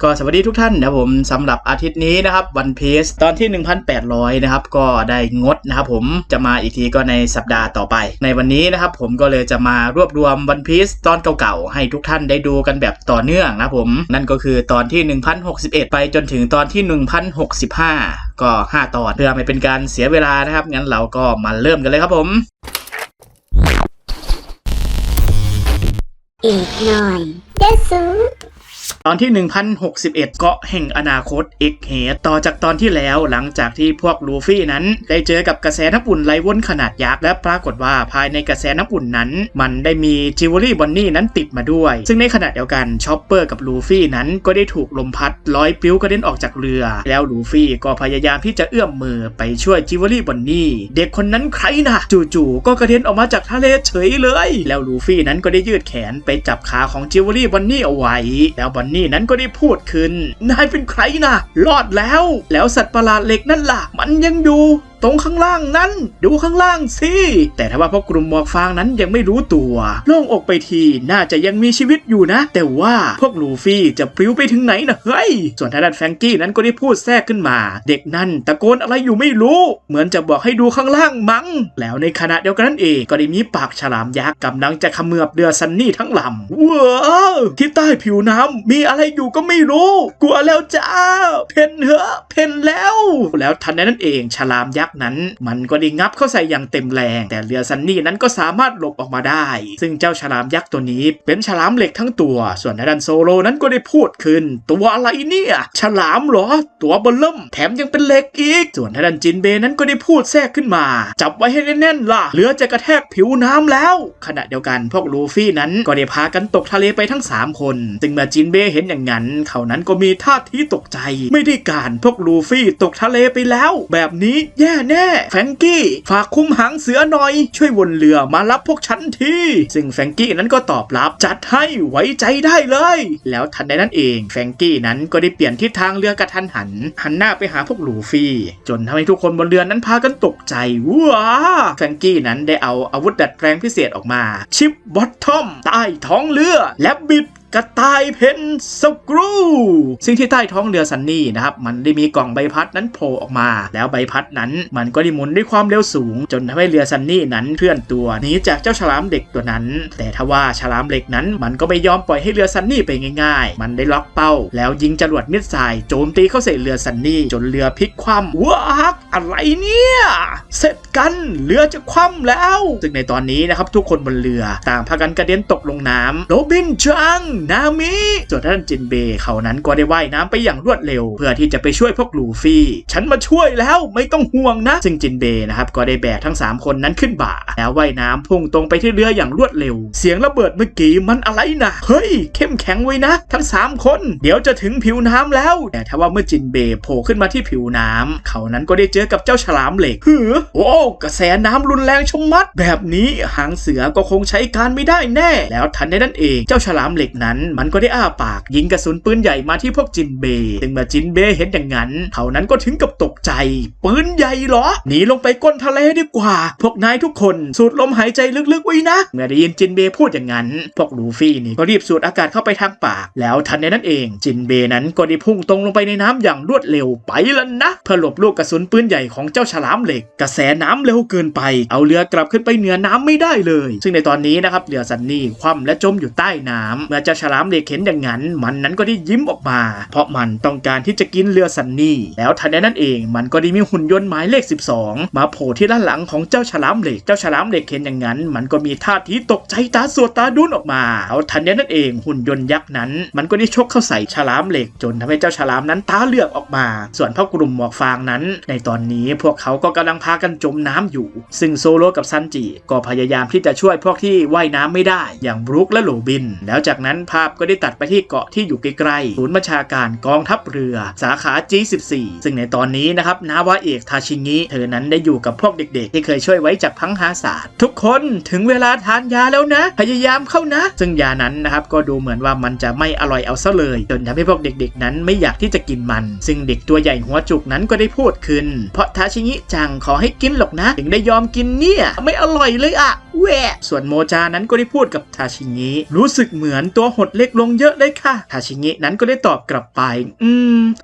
ก็สวัสดีทุกท่านนะผมสำหรับอาทิตย์นี้นะครับวันพีซตอนที่ 1,800 นะครับก็ได้งดนะครับผมจะมาอีกทีก็ในสัปดาห์ต่อไปในวันนี้นะครับผมก็เลยจะมารวบรวมวันพีซตอนเก่าๆให้ทุกท่านได้ดูกันแบบต่อเนื่องนะผมนั่นก็คือตอนที่ 1,061 ไปจนถึงตอนที่ 1,065 ก็5ตอนเพื่อไม่เป็นการเสียเวลานะครับงั้นเราก็มาเริ่มกันเลยครับผมอีกหน่อยเดซูตอนที่ 1,061 เกาะแห่งอนาคต Egghead ต่อจากตอนที่แล้วหลังจากที่พวกลูฟี่นั้นได้เจอกับกระแสน้ำอุ่นไหลวนขนาดยักษ์และปรากฏว่าภายในกระแสน้ำอุ่นนั้นมันได้มีจิวเวลรี่บอนนี่นั้นติดมาด้วยซึ่งในขณะเดียวกันชอปเปอร์กับลูฟี่นั้นก็ได้ถูกลมพัดลอยปลิวกระเด็นออกจากเรือแล้วลูฟี่ก็พยายามที่จะเอื้อมมือไปช่วยจิวเวลรี่บอนนี่เด็กคนนั้นใครนะจู่ๆก็กระเด็นออกมาจากทะเลเฉยเลยแล้วลูฟี่นั้นก็ได้ยืดแขนไปจับขาของจิวเวลรี่บอนนี่เอาไว้แล้วบอนนี่นั้นก็ได้พูดขึ้นนายเป็นใครนะรอดแล้วสัตว์ประหลาดเหล็กนั่นล่ะมันยังอยู่ตรงข้างล่างนั้นดูข้างล่างสิแต่ถ้าว่าพวกกลุ่มหมวกฟางนั้นยังไม่รู้ตัวโล่งอกไปทีน่าจะยังมีชีวิตอยู่นะแต่ว่าพวกลูฟี่จะปลิวไปถึงไหนนะเฮ้ยส่วนทางด้านแฟรงกี้นั้นก็ได้พูดแทรกขึ้นมาเด็กนั่นตะโกนอะไรอยู่ไม่รู้เหมือนจะบอกให้ดูข้างล่างมั้งแล้วในขณะเดียวกันนั้นเองก็ได้มีปากฉลามยักษ์กำลังจะเขมือบเรือซันนี่ทั้งลำว้าวที่ใต้ผิวน้ำมีอะไรอยู่ก็ไม่รู้กลัวแล้วจ้าเพ่นเหอะเพ่นแล้วทันใดนั้นเองฉลามยักษ์นั้นมันก็ได้งับเข้าใส่อย่างเต็มแรงแต่เรือซันนี่นั้นก็สามารถหลบออกมาได้ซึ่งเจ้าฉลามยักษ์ตัวนี้เป็นฉลามเหล็กทั้งตัวส่วนทางด้านโซโลนั้นก็ได้พูดขึ้นตัวอะไรเนี่ยฉลามเหรอตัวเบิ่มแถมยังเป็นเหล็กอีกส่วนทางด้านจินเบนั้นก็ได้พูดแทรกขึ้นมาจับไว้ให้แน่นๆล่ะเรือจะกระแทกผิวน้ำแล้วขณะเดียวกันพวกลูฟี่นั้นก็ได้พากันตกทะเลไปทั้ง3คนซึ่งเมื่อจินเบเห็นอย่างนั้นเขานั้นก็มีท่าทีตกใจไม่ได้การพวกลูฟี่ตกทะเลไปแล้วแบบนี้แย่แน่แฟรงกี้ฝากคุมหางเสือหน่อยช่วยวนเรือมารับพวกฉันทีซึ่งแฟรงกี้นั้นก็ตอบรับจัดให้ไว้ใจได้เลยแล้วทันใดนั้นเองแฟรงกี้นั้นก็ได้เปลี่ยนทิศทางเรือกระทันหันหน้าไปหาพวกลูฟี่จนทำให้ทุกคนบนเรือนั้นพากันตกใจว้าแฟรงกี้นั้นได้เอาอาวุธดัดแปลงพิเศษออกมาชิปบอททอมใต้ท้องเรือและบิดกระต่ายเพนสกรูซึ่งที่ใต้ท้องเรือซันนี่นะครับมันได้มีกล่องใบพัดนั้นโผล่ออกมาแล้วใบพัดนั้นมันก็ได้หมุนด้วยความเร็วสูงจนทำให้เรือซันนี่นั้นเคลื่อนตัวหนีจากเจ้าฉลามเด็กตัวนั้นแต่ทว่าฉลามเหล็กนั้นมันก็ไม่ยอมปล่อยให้เรือซันนี่ไปง่ายๆมันได้ล็อกเป้าแล้วยิงจรวดมิสไซล์โจมตีเข้าใส่เรือซันนี่จนเรือพลิกคว่ำว้าอะไรเนี่ยเสร็จกันเรือจะคว่ำแล้วซึ่งในตอนนี้นะครับทุกคนบนเรือต่างพากันกระเด็นตกลงน้ำโรบินจังนามิส่วนท่านจินเบเขานั้นก็ได้ว่ายน้ำไปอย่างรวดเร็วเพื่อที่จะไปช่วยพวกลูฟี่ฉันมาช่วยแล้วไม่ต้องห่วงนะซึ่งจินเบนะครับก็ได้แบกทั้ง3คนนั้นขึ้นบ่าแล้วว่ายน้ำพุ่งตรงไปที่เรืออย่างรวดเร็วเสียงระเบิดเมื่อกี้มันอะไรนะเฮ้ยเข้มแข็งไว้นะทั้ง3คนเดี๋ยวจะถึงผิวน้ำแล้วแต่ถ้าว่าเมื่อจินเบโผล่ขึ้นมาที่ผิวน้ำเขานั้นก็ได้เจอกับเจ้าฉลามเหล็กโอ้กระแสน้ำรุนแรงชะมัดแบบนี้หางเสือก็คงใช้การไม่ได้แน่แล้วทันใดนั้นเองเจ้าฉลามเหล็กนั้นมันก็ได้อ้าปากยิงกระสุนปืนใหญ่มาที่พวกจินเบซึ่งเมื่อจินเบเห็นอย่างนั้นเขานั้นก็ถึงกับตกใจปืนใหญ่เหรอหนีลงไปก้นทะเลดีกว่าพวกนายทุกคนสูดลมหายใจลึกๆไว้นะเมื่อได้ยินจินเบพูดอย่างนั้นพวกลูฟี่นี่ก็รีบสูดอากาศเข้าไปทางปากแล้วทันใดนั้นเองจินเบนั้นก็ได้พุ่งตรงลงไปในน้ำอย่างรวดเร็วไปแล้วนะเพื่อหลบลูกกระสุนปืนใหญ่ของเจ้าฉลามเหล็กกระแสน้ำเร็วเกินไปเอาเรือกลับขึ้นไปเหนือน้ำไม่ได้เลยซึ่งในตอนนี้นะครับเรือซันนี่คว่ำและจมอยู่ใต้น้ำเมื่อเจ้าฉลามเหล็กเห็นอย่างนั้นมันนั้นก็ได้ยิ้มออกมาเพราะมันต้องการที่จะกินเรือซันนี่แล้วทันใดนั้นเองมันก็ได้มีหุ่นยนต์หมายเลข12มาโผล่ที่ด้านหลังของเจ้าฉลามเหล็กเจ้าฉลามเหล็กเห็นอย่างนั้นมันก็มีท่าทีตกใจตาสวดตาดุ้นออกมาเอาทันใดนั้นเองหุ่นยนต์ยักษ์นั้นมันก็ได้ชกเข้าใส่ฉลามเหล็กจนทำให้เจ้าฉลามนั้นตาเหลือกออกมาส่วนพวกกลุ่มหมวกฟางนั้นในตอนนี้พวกเขาก็กำลังพากันจมน้ำอยู่ซึ่งโซโลกับซันจิก็พยายามที่จะช่วยพวกที่ว่ายน้ำไม่ได้อย่างบรูคและโรบินแล้วจากนั้นภาพก็ได้ตัดไปที่เกาะที่อยู่ใกล้ๆศูนย์บัญชาการกองทัพเรือสาขา G14 ซึ่งในตอนนี้นะครับนาวาเอกทาชิงิเธอนั้นได้อยู่กับพวกเด็กๆที่เคยช่วยไว้จากพังหาศาสตร์ทุกคนถึงเวลาทานยาแล้วนะพยายามเข้านะซึ่งยานั้นนะครับก็ดูเหมือนว่ามันจะไม่อร่อยเอาซะเลยจนทำให้พวกเด็กๆนั้นไม่อยากที่จะกินมันซึ่งเด็กตัวใหญ่หัวจุกนั้นก็ได้พูดขึ้นเพราะทาชิงิจังขอให้กินหรอกนะถึงได้ยอมกินเนี่ยไม่อร่อยเลยอะ แหวะส่วนโมจานั้นก็ได้พูดกับทาชิงิรู้สึกเหมือนตัวหดเล็กลงเยอะเลยค่ะทาชิงินั้นก็ได้ตอบกลับไป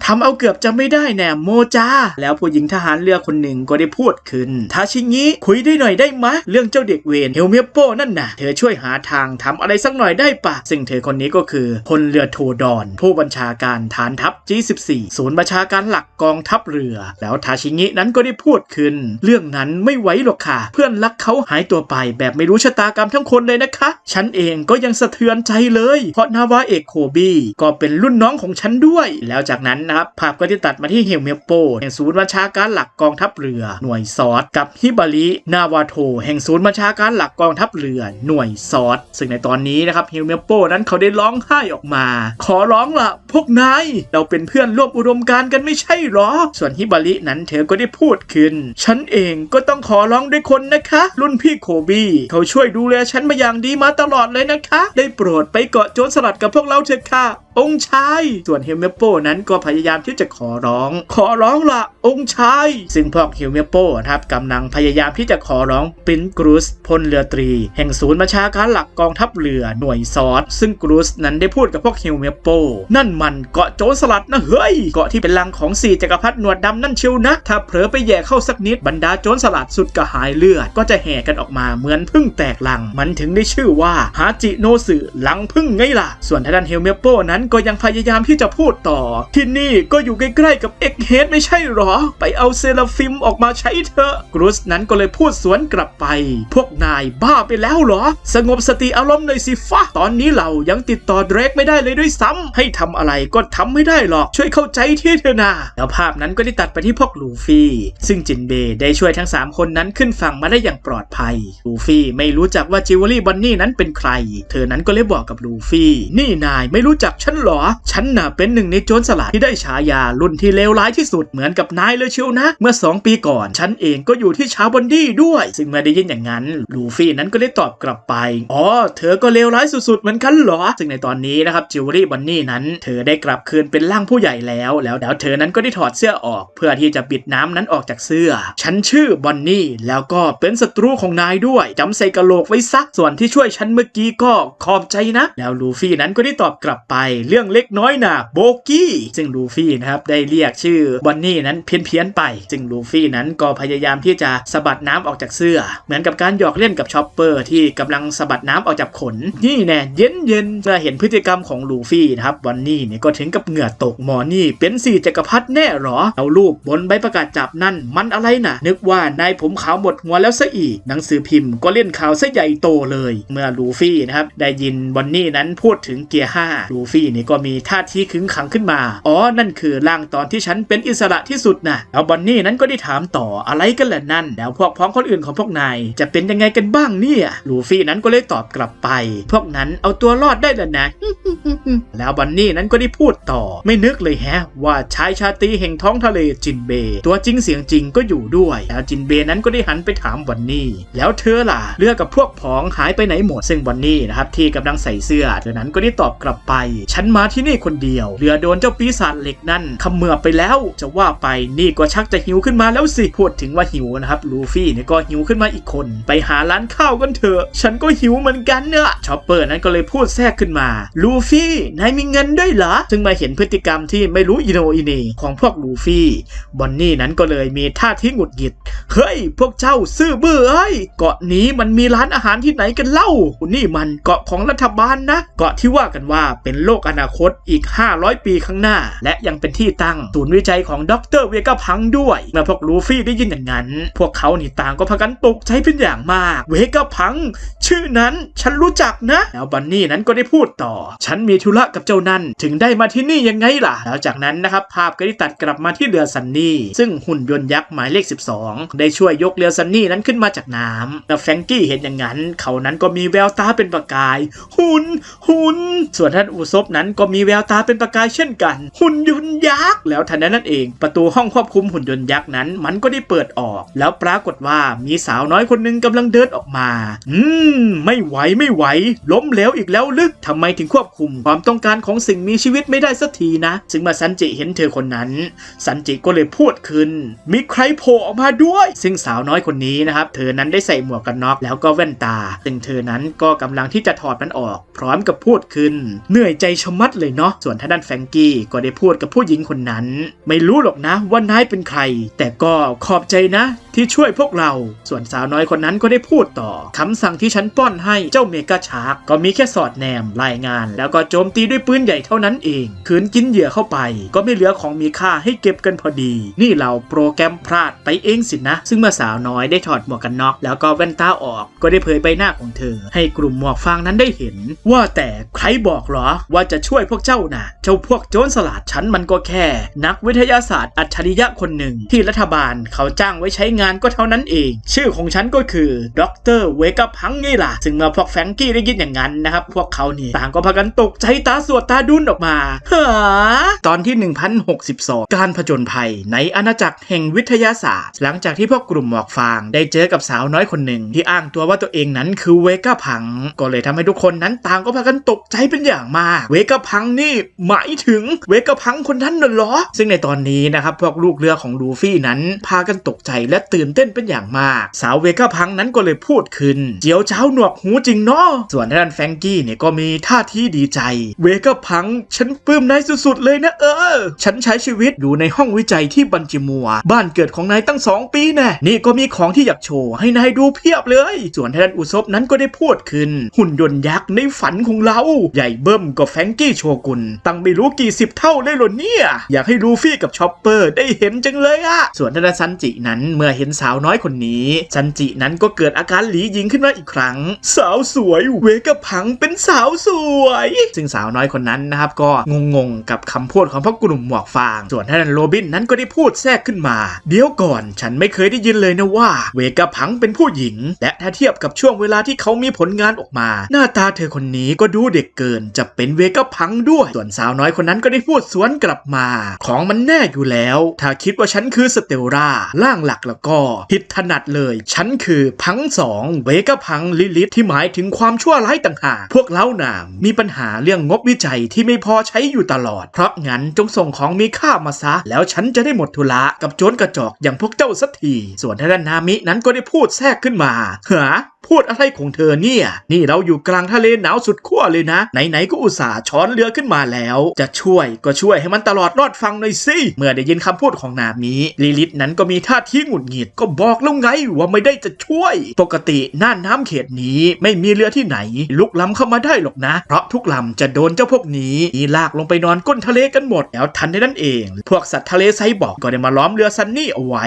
ทำเอาเกือบจะไม่ได้แน่โมจาแล้วผู้หญิงทหารเรือคนหนึ่งก็ได้พูดขึ้นทาชิงิคุยได้หน่อยได้ไหมเรื่องเจ้าเด็กเวรเฮลเมียโป้นั่นน่ะเธอช่วยหาทางทำอะไรสักหน่อยได้ปะซึ่งเธอคนนี้ก็คือพลเรือโทดอนผู้บัญชาการฐานทัพ G14 ศูนย์บัญชาการหลักกองทัพเรือแล้วทาชิงินั้นก็ได้พูดขึ้นเรื่องนั้นไม่ไหวหรอกค่ะเพื่อนรักเขาหายตัวไปแบบไม่รู้ชะตากรรมทั้งคนเลยนะคะฉันเองก็ยังสะเทือนใจเลยเพราะนาวาเอกโคบีก็เป็นรุ่นน้องของฉันด้วยแล้วจากนั้นนะครับภาพก็ได้ตัดมาที่เฮลเมียโปแห่งศูนย์บัญชาการหลักกองทัพเรือหน่วยซอสกับฮิบารินาวาโทแห่งศูนย์บัญชาการหลักกองทัพเรือหน่วยซอสซึ่งในตอนนี้นะครับเฮลเมียโปนั้นเขาได้ร้องไห้ออกมาขอร้องล่ะพวกนายเราเป็นเพื่อนร่วมอุดมการณ์กันไม่ใช่หรอส่วนฮิบารินั้นเธอก็ได้พูดขึ้นฉันเองก็ต้องขอร้องด้วยคนนะคะรุ่นพี่โคบีเขาช่วยดูแลฉันมาอย่างดีมาตลอดเลยนะคะได้โปรดไปเกาะโจรสลัดกับพวกเราเถอะค่ะองค์ชายส่วนเฮลเมโปนั้นก็พยายามที่จะขอร้องล่ะองค์ชายซึ่งพวกเฮลเมโปครับกำลังพยายามที่จะขอร้องปรินซ์กรูสพลเรือตรีแห่งศูนย์บัญชาการหลักกองทัพเรือหน่วยซอสซึ่งกรูสนั้นได้พูดกับพวกเฮลเมโปนั่นมันเกาะโจรสลัดนะเฮ้ยเกาะที่เป็นรังของ4จักรพรรดิหนวดดำนั่นเชียวนะถ้าเผลอไปแย่เข้าสักนิดบรรดาโจรสลัดสุดกระหายเลือดก็จะแห่กันออกมาเหมือนพึ่งแตกรังมันถึงได้ชื่อว่าฮาจิโนสึลังพึ่งไงล่ะส่วนทางด้านเฮลเมโปนั้นก็ยังพยายามที่จะพูดต่อที่นี่ก็อยู่ใกล้ๆกับเอ็กเฮดไม่ใช่หรอไปเอาเซราฟิมออกมาใช้เถอะกรูสนั้นก็เลยพูดสวนกลับไปพวกนายบ้าไปแล้วหรอสงบสติอารมณ์หน่อยสิฟ้าตอนนี้เรายังติดต่อเดรกไม่ได้เลยด้วยซ้ำให้ทำอะไรก็ทำไม่ได้หรอกช่วยเข้าใจที่เถอะนะแล้วภาพนั้นก็ได้ตัดไปที่พวกลูฟี่ซึ่งจินเบย์ได้ช่วยทั้ง3คนนั้นขึ้นฝั่งมาได้อย่างปลอดภัยลูฟี่ไม่รู้จักว่าจิวเวลรี่บันนี่นั้นเป็นใครเธอนั้นก็เลยบอกกับลูฟี่นี่นายไม่รู้จักฉันหรอฉันน่ะเป็นหนึ่งในโจรสลัดที่ได้ฉายารุ่นที่เลวร้ายที่สุดเหมือนกับนายเลยเชียวนะเมื่อ2 ปีก่อนฉันเองก็อยู่ที่ชาวบันดี้ด้วยซึ่งเมื่อได้ยินอย่างนั้นลูฟี่นั้นก็ได้ตอบกลับไปอ๋อเธอก็เลวร้ายสุดๆเหมือนกันเหรอซึ่งในตอนนี้นะครับจิวเวลรี่บันนี่นั้นเธอได้กลับคืนเป็นร่างผู้ใหญ่แล้วเธอนั้นก็ได้ถอดเสื้อออกเพื่อที่จะบิดน้ำนั้นออกจากเสื้อฉันชื่อบอนนี่แล้วก็เป็นศัตรูของนายด้วยจำใส่กะโหลกไว้ซักส่วนที่ช่วยฉันเมื่อกี้ก็ขอบใจนะแล้วลูฟี่นั้นก็ได้ตอบกลับไปเรื่องเล็กน้อยนะโบกี้ซึ่งลูฟี่นะครับได้เรียกชื่อบอนนี่นั้นเพี้ยนไปซึ่งลูฟี่นั้นก็พยายามที่จะสะบัดน้ำออกจากเสื้อเหมือนกับการหยอกเล่นกับชอปเปอร์ที่กำลังสะบัดน้ำออกจากขนนี่แน่เย็นเมื่อเห็นพฤติกรรมของลูฟี่นะครับบอนนี่เนี่ยก็ถึงกับเหงื่อตกหมอนี่เป็น4 จักรพรรดิแน่หรอเอารูปบนใบประกาศจับนั่นมันอะไรน่ะนึกว่านายผมขาวหมดหัวแล้วซะอีกหนังสือพิมพ์ก็เล่นข่าวซะใหญ่โตเลยเมื่อลูฟี่นะครับได้ยินบอนนี่นั้นพูดถึงเกียร์5ลูฟี่นี่ก็มีท่าทีขึงขังขึ้นมาอ๋อนั่นคือร่างตอนที่ฉันเป็นอิสระที่สุดนะแล้วบอนนี่นั้นก็ได้ถามต่ออะไรกันล่ะนั่นแล้วพวกพ้องคนอื่นของพวกนายจะเป็นยังไงกันบ้างเนี่ยลูฟี่นั้นก็เลยตอบกลับไปพวกนั้นเอาตัวรอดได้แล้วนะ แล้วบอนนี่นั้นก็ได้พูดต่อไม่นึกเลยแฮะว่าชายชาตรีแห่งท้องทะเลจินเบย์ตัวจริงเสียงจริงก็อยู่ด้วยแล้วจินเบย์นั้นก็ได้หันไปถามบอนนี่แล้วเธอล่ะเรือกับพวกพ้องหายไปไหนหมดซึ่งบอนนี่นะครับที่กำลังใส่เสื้อเธอนั้นก็ได้ตอบกลับไปฉันมาที่นี่คนเดียวเรือโดนเจ้าปีศาจเหล็กนั่นเขมือบไปแล้วจะว่าไปนี่ก็ชักจะหิวขึ้นมาแล้วสิพูดถึงว่าหิวนะครับลูฟี่เนี่ยก็หิวขึ้นมาอีกคนไปหาร้านข้าวกันเถอะฉันก็หิวเหมือนกันเนี่ยชอปเปอร์นั้นก็เลยพูดแทรกขึ้นมาลูฟี่นายมีเงินด้วยเหรอซึ่งมาเห็นพฤติกรรมที่ไม่รู้อิโนอิเนของพวกลูฟี่บอนนี่นั้นก็เลยมีท่าทีหงุดหงิดเฮ้ยพวกเจ้าซื่อบื้อเอ้ยเกาะนี้มันมีร้านอาหารที่ไหนกันเล่านี่มันเกาะของรัฐบาลนะเกาะที่ว่ากันว่าเป็นโลกอนาคตอีก500 ปีข้างหน้าและยังเป็นที่ตั้งศูนย์วิจัยของดร.เวก้าพังด้วยเมื่อพวกลูฟี่ได้ยินอย่างนั้นพวกเขานี่ต่างก็พากันตกใจเป็นอย่างมากเวก้าพังชื่อนั้นฉันรู้จักนะแล้วบันนี่นั้นก็ได้พูดต่อฉันมีธุระกับเจ้านั่นถึงได้มาที่นี่ยังไงล่ะแล้วจากนั้นนะครับภาพก็ได้ตัดกลับมาที่เรือซันนี่ซึ่งหุ่นยนต์ยักษ์หมายเลข12ได้ช่วยยกเรือซันนี่นั้นขึ้นมาจากน้ำแล้วแฟรงกี้เห็นอย่างนั้นเขานั้นก็มีแววตาเป็นประกายหุ่นส่วนท่านอุซบนั้นก็มีแววตาเป็นประกายเช่นกันหุ่นยนต์ยักษ์แล้วทันใดนั้นเองประตูห้อง องควบคุมหุ่นยนต์ยักษ์นั้นมันก็ได้เปิดออกแล้วปรากฏว่ามีสาวน้อยคนหนึ่งกำลังเดินออกมาไม่ไหวล้มเหลวอีกแล้วลึกทำไมถึงควบคุมความต้องการของสิ่งมีชีวิตไม่ได้สักทีนะซึ่งเมื่อซันจิเห็นเธอคนนั้นซันจิก็เลยพูดขึ้นมีใครโผล่ออกมาด้วยซึ่งสาวน้อยคนนี้นะครับเธอนั้นได้ใส่หมวกกันน็อกแล้วก็แว่นตาซึ่งเธอนั้นก็กำลังที่จะถอดมันออกพร้อมกับพูดขึ้นเหนื่อยใจชะมัดเลยเนาะส่วนทางด้านแฟรงกี้ก็ได้พูดกับผู้หญิงคนนั้นไม่รู้หรอกนะว่านายเป็นใครแต่ก็ขอบใจนะที่ช่วยพวกเราส่วนสาวน้อยคนนั้นก็ได้พูดต่อคำสั่งที่ฉันป้อนให้เจ้าเมกาชาร์กก็มีแค่สอดแนมรายงานแล้วก็โจมตีด้วยปืนใหญ่เท่านั้นเองขืนกินเหยื่อเข้าไปก็ไม่เหลือของมีค่าให้เก็บกันพอดีนี่เราโปรแกรมพลาดไปเองสินะซึ่งเมื่อสาวน้อยได้ถอดหมวกกันน็อกแล้วก็แว่นตาออกก็ได้เผยใบหน้าของเธอให้กลุ่มหมวกฟางนั้นได้เห็นว่าแต่ใครบอกเหรอว่าจะช่วยพวกเจ้าน่ะเจ้าพวกโจรสลัดฉันมันก็แค่นักวิทยาศาสตร์อัจฉริยะคนหนึ่งที่รัฐบาลเขาจ้างไว้ใช้งานก็เท่านั้นเองชื่อของฉันก็คือดร.เวกาพังไงล่ะซึ่งเมื่อพวกแฟรงกี้ได้ยินอย่างนั้นนะครับพวกเขานี่ต่างก็พากันตกใจตาสวดตาดุ้นออกมาตอนที่ 1062 การผจญภัยในอาณาจักรแห่งวิทยาศาสตร์หลังจากที่พวกกลุ่มหมวกฟางได้เจอกับสาวน้อยคนหนึ่งที่อ้างตัวว่าตัวเองนั้นคือเวกาพังก็เลยทำให้ทุกคนนั้นต่างก็พากันตกใจเป็นอย่างมากเวกาพังนี่หมายถึงเวกาพังคนนั้นน่ะเหรอซึ่งในตอนนี้นะครับพวกลูกเรือของลูฟี่นั้นพากันตกใจและตื่นเต้นเป็นอย่างมากสาวเวกาพังนั้นก็เลยพูดขึ้นเจียวเจ้าหนวกหูจริงเนาะส่วนท่านแฟรงกี้เนี่ยก็มีท่าทีดีใจเวกาพังฉันปลื้มนายสุดๆเลยนะฉันใช้ชีวิตอยู่ในห้องวิจัยที่บันจิมัวบ้านเกิดของนายตั้ง2 ปีแน่นี่ก็มีของที่อยากโชว์ให้นายดูเพียบเลยส่วนท่านอุซบนั้นก็ได้พูดขึ้นหุ่นยนต์ยักษ์ในฝันของเราใหญ่เบิ่มกว่าแฟรงกี้โชกุนตั้งไม่รู้กี่10 เท่าเลยหรอเนี่ยอยากให้ลูฟี่กับชอปเปอร์ได้เห็นจังเลยอะส่วนท่านซันจินั้นเมื่อเห็นสาวน้อยคนนี้ซันจินั้นก็เกิดอาการหลีหยิงขึ้นมาอีกครั้งสาวสวยเวกาพังเป็นสาวสวยซึ่งสาวน้อยคนนั้นนะครับก็งงกับคำพูดของพวกกลุ่มหมวกฟางส่วนท่านโรบินนั้นก็ได้พูดแทรกขึ้นมาเดี๋ยวก่อนฉันไม่เคยได้ยินเลยนะว่าเวกาพังเป็นผู้หญิงและถ้าเทียบกับช่วงเวลาที่เขามีผลงานออกมาหน้าตาเธอคนนี้ก็ดูเด็กเกินจะเป็นเวกาพังด้วยส่วนสาวน้อยคนนั้นก็ได้พูดสวนกลับมาของมันแน่อยู่แล้วถ้าคิดว่าฉันคือสเตลล่าร่างหลักแล้วก็ผิดถนัดเลยฉันคือพัง2เวกาพังลิลิทที่หมายถึงความชั่วร้ายต่างหากพวกเล้าหนามมีปัญหาเรื่องงบวิจัยที่ไม่พอใช้อยู่ตลอดเพราะงั้นจงส่งของมีค่ามาซะแล้วฉันจะได้หมดธุระกับโจรกระจอกอย่างพวกเจ้าสักทีส่วนท่านนามินั้นก็ได้พูดแทรกขึ้นมาพูดอะไรของเธอเนี่ยนี่เราอยู่กลางทะเลหนาวสุดขั้วเลยนะไหนๆก็อุตส่าห์ช้อนเรือขึ้นมาแล้วจะช่วยก็ช่วยให้มันตลอดรอดฟังหน่อยสิเมื่อได้ยินคำพูดของนามิลิลิทนั้นก็มีท่าทีหงุดหงิดก็บอกแล้วไงว่าไม่ได้จะช่วยปกติน่านน้ำเขตนี้ไม่มีเรือที่ไหนลุกล้ำเข้ามาได้หรอกนะเพราะทุกลำจะโดนเจ้าพวกนี้ลากลงไปนอนก้นทะเลกันหมดแล้วทันในนั้นเองพวกสัตว์ทะเลไซบอร์กก็ได้มาล้อมเรือซันนี่เอาไว้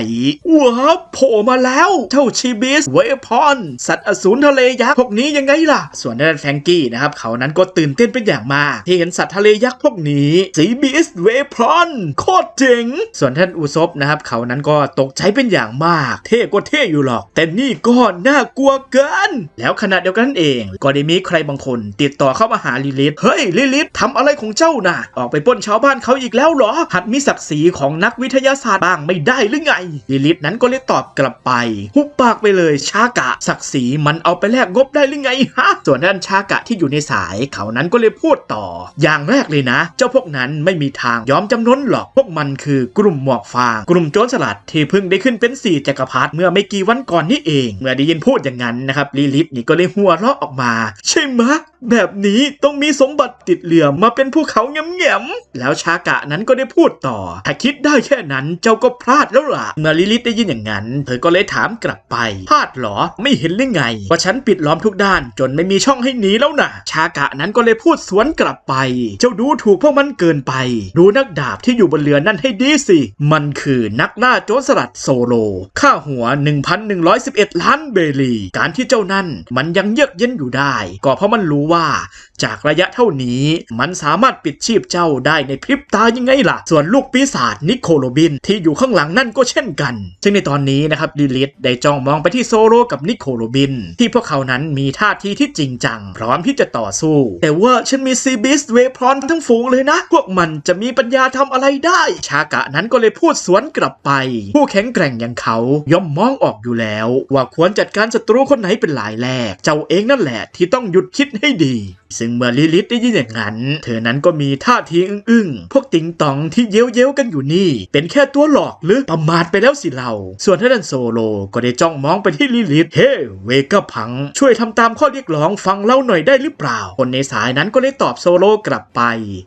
ว้าวโผล่มาแล้วเจ้าชีบิสเวพอนสัตว์อสูรทะเลยักษ์พวกนี้ยังไงล่ะส่วนด้านแฟรงกี้นะครับเขานั้นก็ตื่นเต้นเป็นอย่างมากที่เห็นสัตว์ทะเลยักษ์พวกนี้ซีบีสเวพอนโคตรเจ๋งส่วนท่านอุซบนะครับเขานั้นก็ตกใจเป็นอย่างมากเท่ก็เท่อยู่หรอกแต่นี่ก็น่ากลัวเกินแล้วขณะเดียวกันเองก็ได้มีใครบางคนติดต่อเข้ามาหาลิลิทเฮ้ยลิลิททำอะไรของเจ้าน่ะออกไปปล้นชาวบ้านเขาอีกแล้วเหรอหัดมีศักดิ์ศรีของนักวิทยาศาสตร์บ้างไม่ได้หรือไงลิลิทนั้นก็เลยตอบกลับไปหุบปากไปเลยชากะศักดิ์ศรีมันเอาไปแลกงบได้หรือไงฮะส่วนด้านชากะที่อยู่ในสายเขานั้นก็เลยพูดต่ออย่างแรกเลยนะเจ้าพวกนั้นไม่มีทางยอมจำนนหรอกพวกมันคือกลุ่มหมวกฟางกลุ่มโจรสลัดที่เพิ่งได้ขึ้นเป็น4จักรพรรดิเมื่อไม่กี่วันก่อนนี่เองเมื่อได้ยินพูดอย่างนั้นนะครับลิลิทนี่ก็เลยหัวเราะออกมาใช่ไหมแบบนี้ต้องมีสมบัติติดเหลือมาเป็นภูเขาแง่มๆแล้วชากะนั้นก็ได้พูดต่อถ้าคิดได้แค่นั้นเจ้าก็พลาดแล้วล่ะเมื่อลิลิทได้ยินอย่างนั้นเธอก็เลยถามกลับไปพลาดหรอไม่เห็นหรือไงว่าฉันปิดล้อมทุกด้านจนไม่มีช่องให้หนีแล้วนะชากะนั้นก็เลยพูดสวนกลับไปเจ้าดูถูกพวกมันเกินไปดูนักดาบที่อยู่บนเรือนั่นให้ดีสิมันคือนักล่าโจรสลัดโซโลค่าหัว 1,111 ล้านเบลีการที่เจ้านั่นมันยังเยือกเย็นอยู่ได้ก็เพราะมันรู้ว่า จากระยะเท่านี้มันสามารถปิดชีพเจ้าได้ในพริบตายังไงล่ะส่วนลูกปีศาจนิโคโรบินที่อยู่ข้างหลังนั่นก็เช่นกันซึ่งในตอนนี้นะครับลิลิธได้จ้องมองไปที่โซโลกับนิโคโรบินที่พวกเขานั้นมีท่าทีที่จริงจังพร้อมที่จะต่อสู้แต่ว่าฉันมีซีบิสเวพรอนทั้งฝูงเลยนะพวกมันจะมีปัญญาทำอะไรได้ชากะนั้นก็เลยพูดสวนกลับไปผู้แข็งแกร่งอย่างเขาย่อมมองออกอยู่แล้วว่าควรจัดการศัตรูคนไหนเป็นรายแรกเจ้าเองนั่นแหละที่ต้องหยุดคิดให้ดีซึ่งเมื่อลิลิธได้ยินอย่างนั้นเธอนั้นก็มีท่าทีอึ้งๆพวกติงตองที่เย้ยวๆกันอยู่นี่เป็นแค่ตัวหลอกหรือประมาทไปแล้วสิเราส่วนท่านโซโลก็ได้จ้องมองไปที่ลิลิธเฮ้เวก้าพังช่วยทำตามข้อเรียกร้องฟังเล่าหน่อยได้หรือเปล่าคนในสายนั้นก็ได้ตอบโซโลกลับไป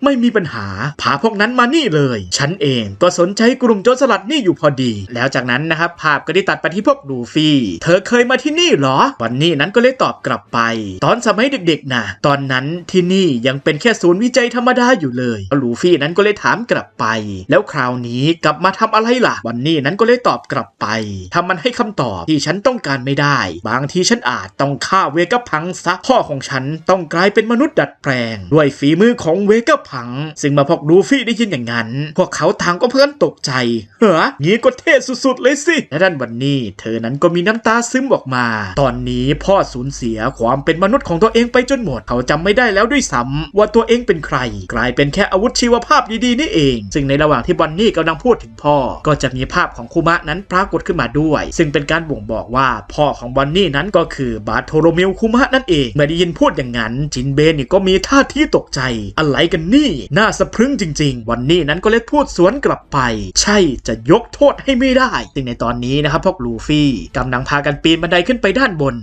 ไม่มีปัญหาพาพวกนั้นมานี่เลยฉันเองก็สนใจกลุ่มโจรสลัดนี่อยู่พอดีแล้วจากนั้นนะครับภาพก็ได้ตัดไปที่พวกลูฟี่เธอเคยมาที่นี่เหรอวันนี้นั้นก็เลยตอบกลับไปตอนสมัยเด็กๆนะตอนนั้นที่นี่ยังเป็นแค่ศูนย์วิจัยธรรมดาอยู่เลยลูฟี่นั้นก็เลยถามกลับไปแล้วคราวนี้กลับมาทำอะไรล่ะวันนี้นั้นก็เลยตอบกลับไปถ้ามันให้คำตอบที่ฉันต้องการไม่ได้บางทีฉันอาจต้องฆ่าเวก้าพังซะพ่อของฉันต้องกลายเป็นมนุษย์ดัดแปลงด้วยฝีมือของเวก้าพังซึ่งมาพวกลูฟี่ได้ยินอย่างนั้นพวกเขาต่างก็เพื่อนตกใจเฮ้องี้ก็เท่สุดๆเลยสิและด้านวันนี้เธอนั้นก็มีน้ำตาซึมออกมาตอนนี้พ่อสูญเสียความเป็นมนุษย์ของตัวเองไปจนหมดเขาจำไม่ได้แล้วด้วยซ้ำว่าตัวเองเป็นใครกลายเป็นแค่อาวุธชีวภาพดีๆนี่เองซึ่งในระหว่างที่บอนนี่กำลังพูดถึงพ่อก็จะมีภาพของคุมะนั้นปรากฏขึ้นมาด้วยซึ่งเป็นการบ่งบอกว่าพ่อของบอนนี่นั้นก็คือบาโทโรเมลคุมะนั่นเองเมื่อได้ยินพูดอย่างนั้นจินเบนนี่ก็มีท่าทีตกใจอะไรกันนี่น่าสะพรึงจริงๆวันนี้นั้นก็เลยพูดสวนกลับไปใช่จะยกโทษให้ไม่ได้ซึ่งในตอนนี้นะครับพวกลูฟี่กำลังพากันปีนบันไดขึ้นไปด้านบน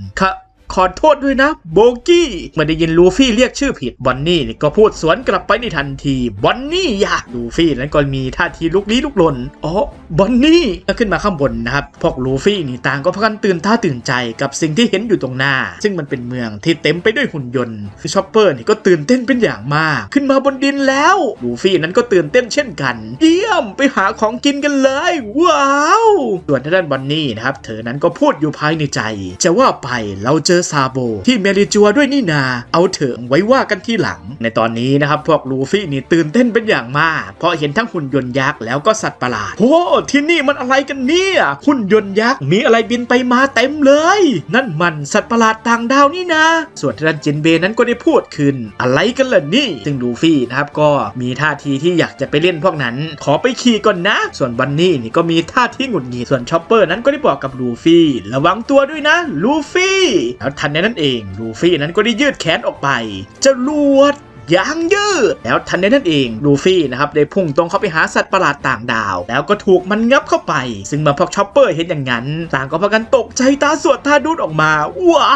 ขอโทษด้วยนะโบกี้เมื่อได้ยินลูฟี่เรียกชื่อผิดบอนนี่ก็พูดสวนกลับไปในทันทีบอนนี่อยากลูฟี่นั้นก็มีท่าทีลุกลี้ลุกลนอ๋อบอนนี่ขึ้นมาข้างบนนะครับพวกลูฟี่นี่ต่างก็พากันตื่นตาตื่นใจกับสิ่งที่เห็นอยู่ตรงหน้าซึ่งมันเป็นเมืองที่เต็มไปด้วยหุ่นยนต์คือชอปเปอร์นี่ก็ตื่นเต้นเป็นอย่างมากขึ้นมาบนดินแล้วลูฟี่นั้นก็ตื่นเต้นเช่นกันเยี่ยมไปหาของกินกันเลยว้าวส่วนทางด้านบอนนี่นะครับเธอนั้นก็พูดอยู่ภายในใจจะว่าไปเราเจอซาโบที่เมริจัวด้วยนี่นาเอาเถอะไว้ว่ากันที่หลังในตอนนี้นะครับพวกลูฟี่นี่ตื่นเต้นเป็นอย่างมากเพราะเห็นทั้งหุ่นยนต์ยักษ์แล้วก็สัตว์ประหลาดโอ้ที่นี่มันอะไรกันเนี่ยหุ่นยนต์ยักษ์มีอะไรบินไปมาเต็มเลยนั่นมันสัตว์ประหลาดต่างดาวนี่นะส่วนท่านจินเบนั้นก็ได้พูดขึ้นอะไรกันล่ะนี่ซึ่งลูฟี่นะครับก็มีท่าทีที่อยากจะไปเล่นพวกนั้นขอไปขี่ก่อนนะส่วนบันนี่นี่ก็มีท่าที่หงุดหงิดส่วนชอปเปอร์นั้นก็ได้บอกกับลูฟี่ระวังตัวด้วยนะลูฟี่แล้วทันในนั้นเองลูฟี่นั้นก็ได้ยืดแขนออกไปจะลวดยางยืดแล้วทันใดนั้นเองลูฟี่นะครับได้พุ่งตรงเข้าไปหาสัตว์ประหลาดต่างดาวแล้วก็ถูกมันงับเข้าไปซึ่งเมื่อพวกชอปเปอร์เห็นอย่างนั้นต่างก็พากันตกใจตาสวดตาดูดออกมาว้า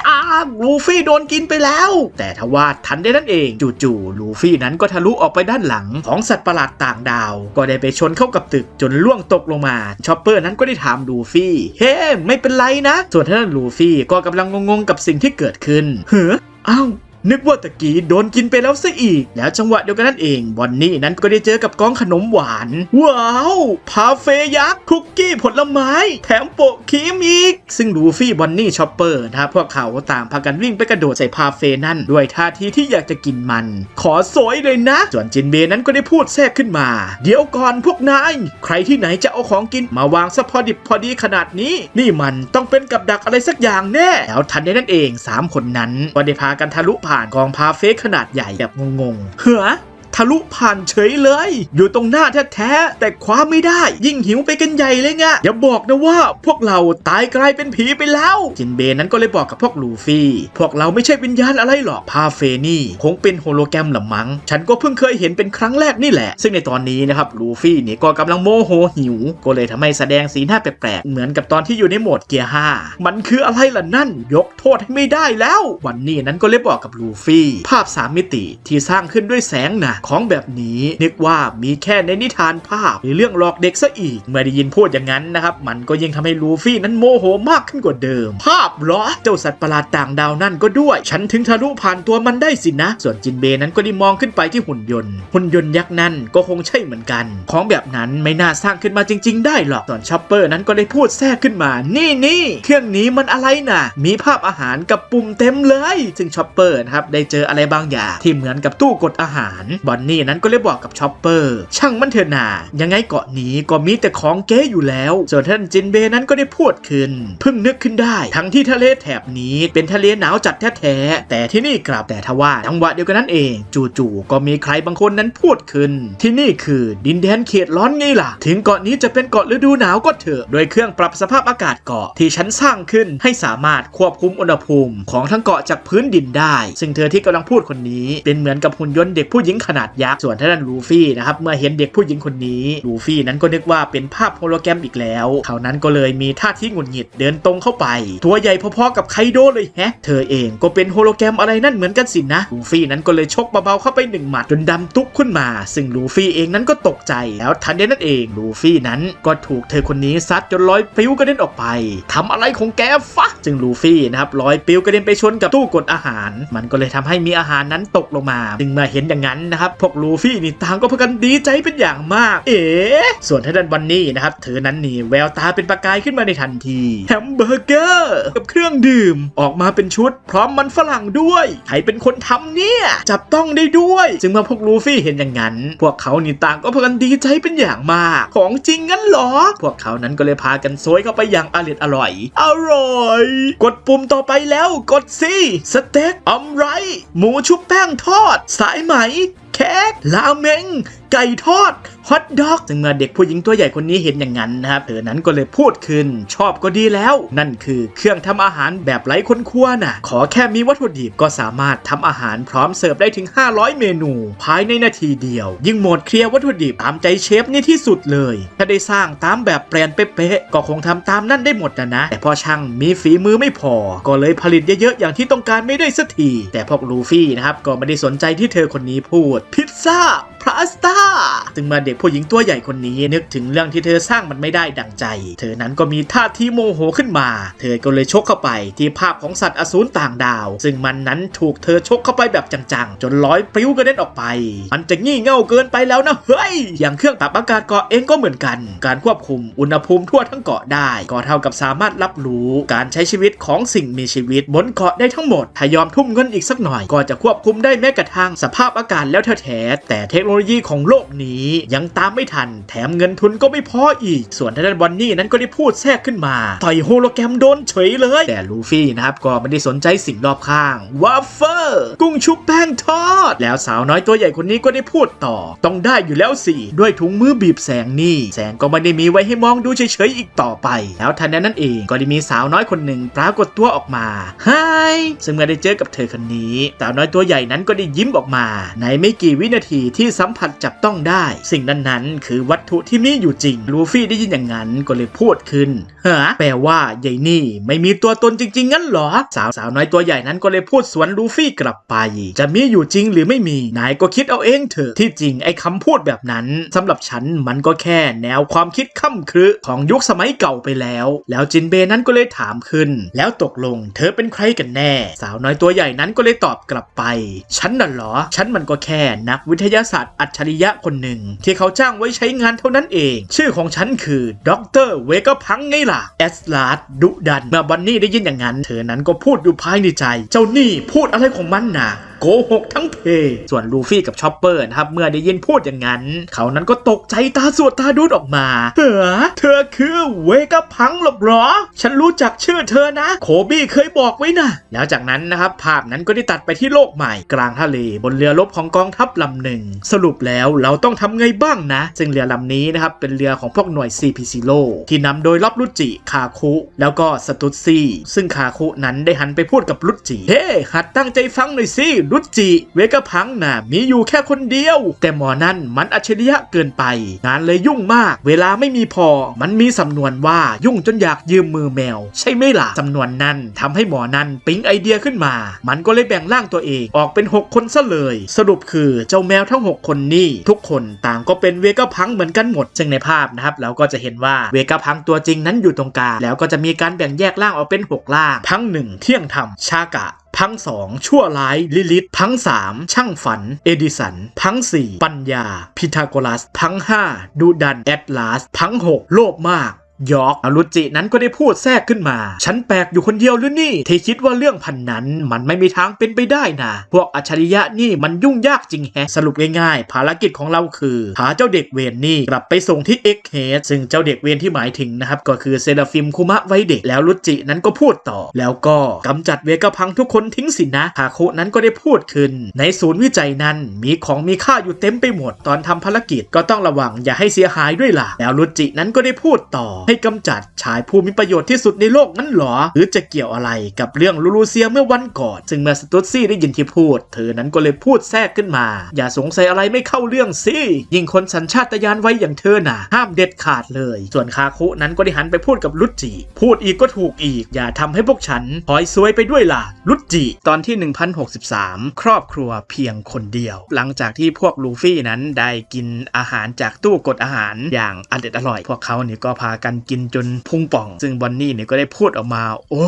จ้าลูฟี่โดนกินไปแล้วแต่ทว่าทันใดนั้นเองจู่ๆลูฟี่นั้นก็ทะลุออกไปด้านหลังของสัตว์ประหลาดต่างดาวก็ได้ไปชนเข้ากับตึกจนล่วงตกลงมาชอปเปอร์นั้นก็ได้ถามลูฟี่เฮ้ไม่เป็นไรนะส่วนท่านลูฟี่ก็กำลังงงๆกับสิ่งที่เกิดขึ้นเฮ้ออ้าวนึกว่าตะกี้โดนกินไปแล้วซะอีกแล้วจังหวะเดียวกันนั่นเองบอนนี่นั้นก็ได้เจอกับกองขนมหวานว้าวพาเฟยักษ์คุกกี้ผลไม้แถมโปะครีมอีกซึ่งลูฟี่บอนนี่ชอปเปอร์นะครับพวกเขาต่างพากันวิ่งไปกระโดดใส่พาเฟนั่นด้วยท่าทีที่อยากจะกินมันขอสวยเลยนะส่วนจินเบนั้นก็ได้พูดแทรกขึ้นมาเดี๋ยวก่อนพวกนายใครที่ไหนจะเอาของกินมาวางซะพอดิบพอดีขนาดนี้นี่มันต้องเป็นกับดักอะไรสักอย่างแน่แล้วทันใดนั้นเอง3คนนั้นก็ได้พากันทะลุผ่านกองพาเฟกขนาดใหญ่แบบงงๆเฮ้อทะลุผ่านเฉยเลยอยู่ตรงหน้าแท้ๆแต่คว้าไม่ได้ยิ่งหิวไปกันใหญ่เลยไงอย่าบอกนะว่าพวกเราตายกลายเป็นผีไปแล้วจินเบนั้นก็เลยบอกกับพวกลูฟี่พวกเราไม่ใช่วิญญาณอะไรหรอกพาเฟนี่คงเป็นโฮโลแกรมละมั้งฉันก็เพิ่งเคยเห็นเป็นครั้งแรกนี่แหละซึ่งในตอนนี้นะครับลูฟี่นี่ก็กำลังโมโหหิวก็เลยทำให้แสดงสีหน้าแปลกๆเหมือนกับตอนที่อยู่ในโหมดเกียร์5มันคืออะไรล่ะนั่นยกโทษให้ไม่ได้แล้ววันนี้นั้นก็เลยบอกกับลูฟี่ภาพ3มิติที่สร้างขึ้นด้วยแสงนะ ของแบบนี้นึกว่ามีแค่ในนิทานภาพหรือเรื่องหลอกเด็กซะอีกเมื่อได้ยินพูดอย่างนั้นนะครับมันก็ยิ่งทำให้ลูฟี่นั้นโมโหมากขึ้นกว่าเดิมภาพเหรอเจ้าสัตว์ประหลาดต่างดาวนั่นก็ด้วยฉันถึงทะลุผ่านตัวมันได้สินะส่วนจินเบนั้นก็ได้มองขึ้นไปที่หุ่นยนต์ยักษ์นั่นก็คงใช่เหมือนกันของแบบนั้นไม่น่าสร้างขึ้นมาจริงๆได้หรอกส่วนชอปเปอร์นั้นก็ได้พูดแทรกขึ้นมานี่เครื่องนี้มันอะไรน่ะมีภาพอาหารกับปุ่มเต็มเลยซึ่งชอปเปอร์นะครับได้เจออะไรบางอย่างที่เหมือนกับตู้กดอาหารบอนนี่นั้นก็เลยบอกกับชอปเปอร์ช่างมันเถอะนายังไงเกาะนี้ก็มีแต่ของเก๋อยู่แล้วส่วนท่านจินเบนั้นก็ได้พูดขึ้นเพิ่งนึกขึ้นได้ทั้งที่ทะเลแถบนี้เป็นทะเลหนาวจัดแท้ๆแต่ที่นี่กลับแต่ทว่าจังหวะเดียวกันนั้นเองจู่ๆก็มีใครบางคนนั้นพูดขึ้นที่นี่คือดินแดนเขตร้อนไงล่ะถึงเกาะนี้จะเป็นเกาะฤดูหนาวก็เถอะโดยเครื่องปรับสภาพอากาศเกาะที่ฉันสร้างขึ้นให้สามารถควบคุมอุณหภูมิของทั้งเกาะจากพื้นดินได้ซึ่งเธอที่กำลังพูดคนนี้เป็นเหมือนกับหุ่นยนต์เด็กผู้หญิงขนาดยักษ์ส่วนท่านลูฟี่นะครับเมื่อเห็นเด็กผู้หญิงคนนี้ลูฟี่นั้นก็นึกว่าเป็นภาพโฮโลแกรมอีกแล้วเขานั้นก็เลยมีท่าทีหงุดหงิดเดินตรงเข้าไปตัวใหญ่พอๆกับไคโดเลยแฮะเธอเองก็เป็นโฮโลแกรมอะไรนั่นเหมือนกันสินะลูฟี่นั้นก็เลยชกเบาๆเข้าไป1 หมัดจนดำตุ๊กขึ้นมาซึ่งลูฟี่เองนั้นก็ตกใจแล้วทันใดนั้นเองลูฟี่นั้นก็ถูกเธอคนนี้ซัดจนลอยปลิวกระเด็นออกไปทำอะไรของแกฟะจึงลูฟี่นะครับลอยปลิวกระเด็นไปชนกับตู้กดอาหารมันก็เลยทำให้มีอาหารนั้นตกลงมาจึงเมื่อเห็นอย่างนั้นนะครับพวกลูฟี่นี่ต่างก็พากันดีใจเป็นอย่างมากส่วนท่านบันนี่นะครับเธอนั้นนี่แววตาเป็นประกายขึ้นมาในทันทีแฮมเบอร์เกอร์กับเครื่องดื่มออกมาเป็นชุดพร้อมมันฝรั่งด้วยใครเป็นคนทำเนี่ยจับต้องได้ด้วยซึ่งเมื่อพวกลูฟี่เห็นอย่างนั้นพวกเขานี่ต่างก็พากันดีใจเป็นอย่างมากของจริงงั้นเหรอพวกเขานั้นก็เลยพากันโซยเข้าไปอย่างอร่อยกดปุ่มต่อไปแล้วกดสิสเต็กอมไรหมูชุบแป้งทอดสายไหมเค้กราเมงไก่ทอดฮอทดอกซึ่งเมื่อเด็กผู้หญิงตัวใหญ่คนนี้เห็นอย่างนั้นนะครับเธอนั้นก็เลยพูดขึ้นชอบก็ดีแล้วนั่นคือเครื่องทำอาหารแบบไร้คนครัวน่ะขอแค่มีวัตถุดิบก็สามารถทำอาหารพร้อมเสิร์ฟได้ถึง500เมนูภายในนาทีเดียวยิ่งโหมดเคลียร์วัตถุดิบตามใจเชฟนี่ที่สุดเลยถ้าได้สร้างตามแบบแปลนเป๊ะๆก็คงทำตามนั่นได้หมดนะแต่พอช่างมีฝีมือไม่พอก็เลยผลิตเยอะๆอย่างที่ต้องการไม่ได้สักทีแต่พวกลูฟี่นะครับก็ไม่ได้สนใจที่เธอคนนี้พูดพิซซ่าพาสต้าซึ่งมาเด็กผู้หญิงตัวใหญ่คนนี้นึกถึงเรื่องที่เธอสร้างมันไม่ได้ดั่งใจเธอนั้นก็มีท่าทีโมโหขึ้นมาเธอก็เลยชกเข้าไปที่ภาพของสัตว์อสูรต่างดาวซึ่งมันนั้นถูกเธอชกเข้าไปแบบจังๆจนลอยปลิวกระเด็นออกไปมันจะงี่เง่าเกินไปแล้วนะเฮ้ยอย่างเครื่องปรับอากาศเกาะเองก็เหมือนกันการควบคุมอุณหภูมิทั่วทั้งเกาะได้ก็เท่ากับสามารถรับรู้การใช้ชีวิตของสิ่งมีชีวิตบนเกาะได้ทั้งหมดถ้ายอมทุ่มเงินอีกสักหน่อยก็จะควบคุมได้แม้กระทั่งสภาพอากาศแล้วแท้ๆแต่เทคโนโลยีของโลกนี้ยังตามไม่ทันแถมเงินทุนก็ไม่พออีกส่วนท่านบอนนี่นั้นก็ได้พูดแทรกขึ้นมาต่อยโฮโลแกรมโดนเฉยเลยแต่ลูฟี่นะครับก็ไม่ได้สนใจสิ่งรอบข้างวาฟเฟอร์กุ้งชุบแป้งทอดแล้วสาวน้อยตัวใหญ่คนนี้ก็ได้พูดต่อต้องได้อยู่แล้วสิด้วยถุงมือบีบแสงนี่แสงก็ไม่ได้มีไว้ให้มองดูเฉยๆอีกต่อไปแล้วทันใดนั้นเองก็ได้มีสาวน้อยคนหนึ่งปรากฏตัวออกมาไฮซึ่งเมื่อได้เจอกับเธอคนนี้สาวน้อยตัวใหญ่นั้นก็ได้ยิ้มออกมาในไม่กี่วินาทีที่สัมผัสจับต้องได้สิ่งนั้นคือวัตถุที่มีอยู่จริงลูฟี่ได้ยินอย่างนั้นก็เลยพูดขึ้นแปลว่าใหญ่นี่ไม่มีตัวตนจริงๆงั้นเหรอสาวน้อยตัวใหญ่นั้นก็เลยพูดสวนลูฟี่กลับไปจะมีอยู่จริงหรือไม่มีนายก็คิดเอาเองเถอะที่จริงไอ้คำพูดแบบนั้นสำหรับฉันมันก็แค่แนวความคิดค่ำครึของยุคสมัยเก่าไปแล้วจินเบนั้นก็เลยถามขึ้นแล้วตกลงเธอเป็นใครกันแน่สาวน้อยตัวใหญ่นั้นก็เลยตอบกลับไปฉันน่ะเหรอฉันมันก็แค่นักวิทยาศาสตร์อัจฉริยะคนหนึ่งที่เขาจ้างไว้ใช้งานเท่านั้นเองชื่อของฉันคือดร.เวกพังไงล่ะแอสลาร์ดดุดันเมื่อบันนี่ได้ยินอย่างนั้นเธอนั้นก็พูดอยู่ภายในใจเจ้านี่พูดอะไรของมันน่ะโกหกทั้งเพส่วนลูฟี่กับชอปเปอร์นะครับเมื่อได้ยินพูดอย่างนั้นเขานั้นก็ตกใจตาสวดตาดูดออกมาเธอคือเวกพังหรอฉันรู้จักชื่อเธอนะโคบี้เคยบอกไว้นะแล้วจากนั้นนะครับภาพนั้นก็ได้ตัดไปที่โลกใหม่กลางทะเลบนเรือรบของกองทัพลำหนึ่งสรุปแล้วเราต้องทำไงบ้างนะซึ่งเรือลำนี้นะครับเป็นเรือของพวกหน่วย CP0 ที่นำโดยล็อบรุจิคาคุแล้วก็สตุตซี่ซึ่งคาคุนั้นได้หันไปพูดกับรุจิเฮ้หัดตั้งใจฟังหน่อยสิ รุจิเวกาพังน่ะมีอยู่แค่คนเดียวแต่หมอนั่นมันอัจฉริยะเกินไปงานเลยยุ่งมากเวลาไม่มีพอมันมีสำนวนว่ายุ่งจนอยากยืมมือแมวใช่ไหมล่ะสำนวนนั้นทำให้หมอนั่นปิ๊งไอเดียขึ้นมามันก็เลยแบ่งร่างตัวเองออกเป็น6คนซะเลยสรุปคือเจ้าแมวทั้ง6คนนี่ทุกคนต่างก็เป็นเวกาพังเหมือนกันหมดซึ่งในภาพนะครับเราก็จะเห็นว่าเวกาพังตัวจริงนั้นอยู่ตรงกลางแล้วก็จะมีการแบ่งแยกร่างออกเป็น6ร่างพัง1เที่ยงธรรมชากะพัง2ชั่วร้ายลิลิธพัง3ช่างฝันเอดิสันพัง4ปัญญาพิทาโกรัสพัง5ดูดันแอตลาสพัง6โลภมากยอกอรุจินั้นก็ได้พูดแทรกขึ้นมาฉันแปลกอยู่คนเดียวหรือนี่ที่คิดว่าเรื่องพันนั้นมันไม่มีทางเป็นไปได้นะพวกอัจฉริยะนี่มันยุ่งยากจริงแฮะสรุปง่ายๆภารกิจของเราคือหาเจ้าเด็กเวรนี่กลับไปส่งที่เอ็กเฮดซึ่งเจ้าเด็กเวรที่หมายถึงนะครับก็คือเซราฟิมคุมะไว้เด็กแล้วรุจินั้นก็พูดต่อแล้วก็กำจัดเวกาพังทุกคนทิ้งสินะฮาคุนั้นก็ได้พูดขึ้นในศูนย์วิจัยนั้นมีของมีค่าอยู่เต็มไปหมดตอนทำภารกิจก็ต้องระวังอย่าให้เสียหายด้วยล่ะแล้วรุจินั้นก็ได้พูดต่อให้กำจัดชายผู้มีประโยชน์ที่สุดในโลกนั้นหรอหรือจะเกี่ยวอะไรกับเรื่องลูเซียเมื่อวันก่อนซึ่งเมื่อสตูดซี่ได้ยินที่พูดเธอนั้นก็เลยพูดแทรกขึ้นมาอย่าสงสัยอะไรไม่เข้าเรื่องสิยิ่งคนสัญชาตญาณไว้อย่างเธอน่ะห้ามเด็ดขาดเลยส่วนคาคุนั้นก็ได้หันไปพูดกับรุจิพูดอีกก็ถูกอีกอย่าทำให้พวกฉันพลอยซวยไปด้วยล่ะรุจิตอนที่1063ครอบครัวเพียงคนเดียวหลังจากที่พวกลูฟี่นั้นได้กินอาหารจากตู้กดอาหารอย่างอร่อยพวกเขาเนี่ยก็พากันกินจนพุงป่องซึ่งบอนนี่เนี่ยก็ได้พูดออกมาโอ้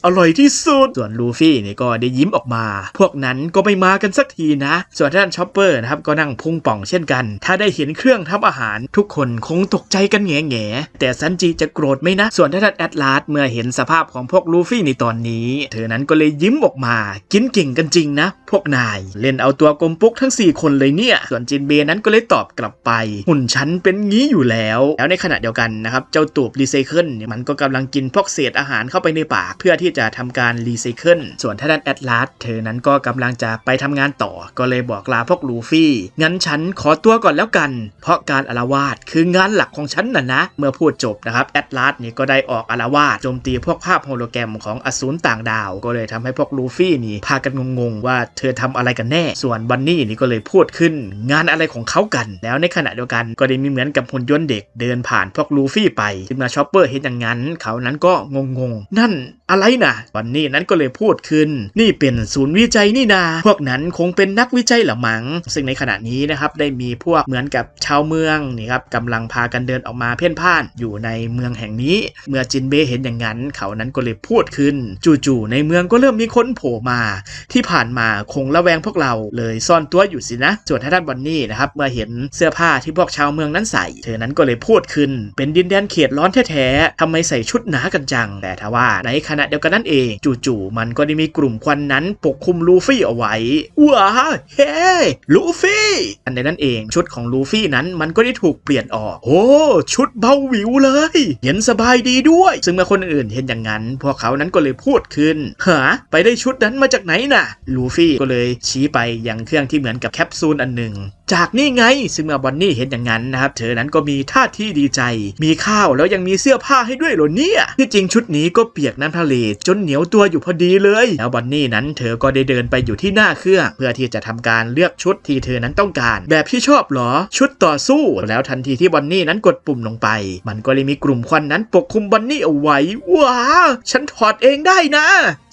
อร่อยที่สุดส่วนลูฟี่เนี่ยก็ได้ยิ้มออกมาพวกนั้นก็ไม่มากันสักทีนะส่วนท่านชอปเปอร์นะครับก็นั่งพุงป่องเช่นกันถ้าได้เห็นเครื่องทำอาหารทุกคนคงตกใจกันแง่ๆแต่ซันจิจะโกรธไหมนะส่วนท่านแอตลาสเมื่อเห็นสภาพของพวกลูฟี่ในตอนนี้เธอนั้นก็เลยยิ้มออกมากินเก่งกันจริงนะพวกนายเล่นเอาตัวกลมปุ๊กทั้ง4คนเลยเนี่ยส่วนจินเบนั้นก็เลยตอบกลับไปหุ่นฉันเป็นงี้อยู่แล้วในขณะเดียวกันนะครับเจ้าตูบรีไซเคิลเนี่ยมันก็กำลังกินพวกเศษอาหารเข้าไปในปากเพื่อที่จะทำการรีไซเคิลส่วนท่านแอตลาสเธอนั้นก็กำลังจะไปทำงานต่อก็เลยบอกลาพวกลูฟี่งั้นฉันขอตัวก่อนแล้วกันเพราะการอาละวาดคืองานหลักของฉันนะเมื่อพูดจบนะครับแอตลาสนี่ก็ได้ออกอาละวาดโจมตีพวกภาพโฮโลแกรมของอสูรต่างดาวก็เลยทำให้พวกลูฟี่นี่พากันงงๆว่าเธอทำอะไรกันแน่ส่วนบันนี่นี่ก็เลยพูดขึ้นงานอะไรของเขากันแล้วในขณะเดียวกันก็ได้มีเหมือนกับหุ่นยนต์เด็กเดินผ่านพวกลูฟี่ไปซึ่งมาชอปเปอร์เห็นอย่างนั้นเขานั้นก็งงนั่นอะไรนะบันนี่นั้นก็เลยพูดขึ้นนี่เป็นศูนย์วิจัยนี่นาพวกนั้นคงเป็นนักวิจัยละมั้งซึ่งในขณะนี้นะครับได้มีพวกเหมือนกับชาวเมืองนี่ครับกำลังพากันเดินออกมาเพ่นพ่านอยู่ในเมืองแห่งนี้เมื่อจินเบเห็นอย่างนั้นเขานั้นก็เลยพูดขึ้นจู่ๆในเมืองก็เริ่มมีคนโผล่มาที่ผ่านมาคงระแวงพวกเราเลยซ่อนตัวอยู่สินะส่วนท่านบันนี่นะครับเมื่อเห็นเสื้อผ้าที่พวกชาวเมืองนั้นใส่เธอนั้นก็เลยพูดขึ้นเป็นดินแดนเขตร้อนแท้ๆทำไมใส่ชุดหนากันจังแต่ทว่าในขณะเดียวกันนั่นเองจู่ๆมันก็ได้มีกลุ่มควันนั้นปกคลุมลูฟี่เอาไว้ว้าเฮ้ลูฟี่อันใดนั่นเองชุดของลูฟี่นั้นมันก็ได้ถูกเปลี่ยนออกโอ้ชุดเบาหวิวเลยเย็นสบายดีด้วยซึ่งเมื่อคนอื่นเห็นอย่างนั้นพวกเขานั้นก็เลยพูดขึ้นหาไปได้ชุดนั้นมาจากไหนน่ะลูฟี่ก็เลยชี้ไปยังเครื่องที่เหมือนกับแคปซูลอันหนึ่งจากนี่ไงซึ่งเมื่อบอนนี่เห็นอย่างนั้นนะครับเธอนั้นก็มีท่าทีดีใจมีข้าวแล้วยังมีเสื้อผ้าให้ด้วยเหรอเนี่ยที่จริงชุดนี้ก็เปียกน้ำทะเลจนเหนียวตัวอยู่พอดีเลยแล้วบอนนี่นั้นเธอก็ได้เดินไปอยู่ที่หน้าเครื่องเพื่อที่จะทำการเลือกชุดที่เธอนั้นต้องการแบบที่ชอบหรอชุดต่อสู้แล้วทันทีที่บอนนี่นั้นกดปุ่มลงไปมันก็เลยมีกลุ่มควันนั้นปกคลุมบอนนี่เอาไว้ว้าฉันถอดเองได้นะ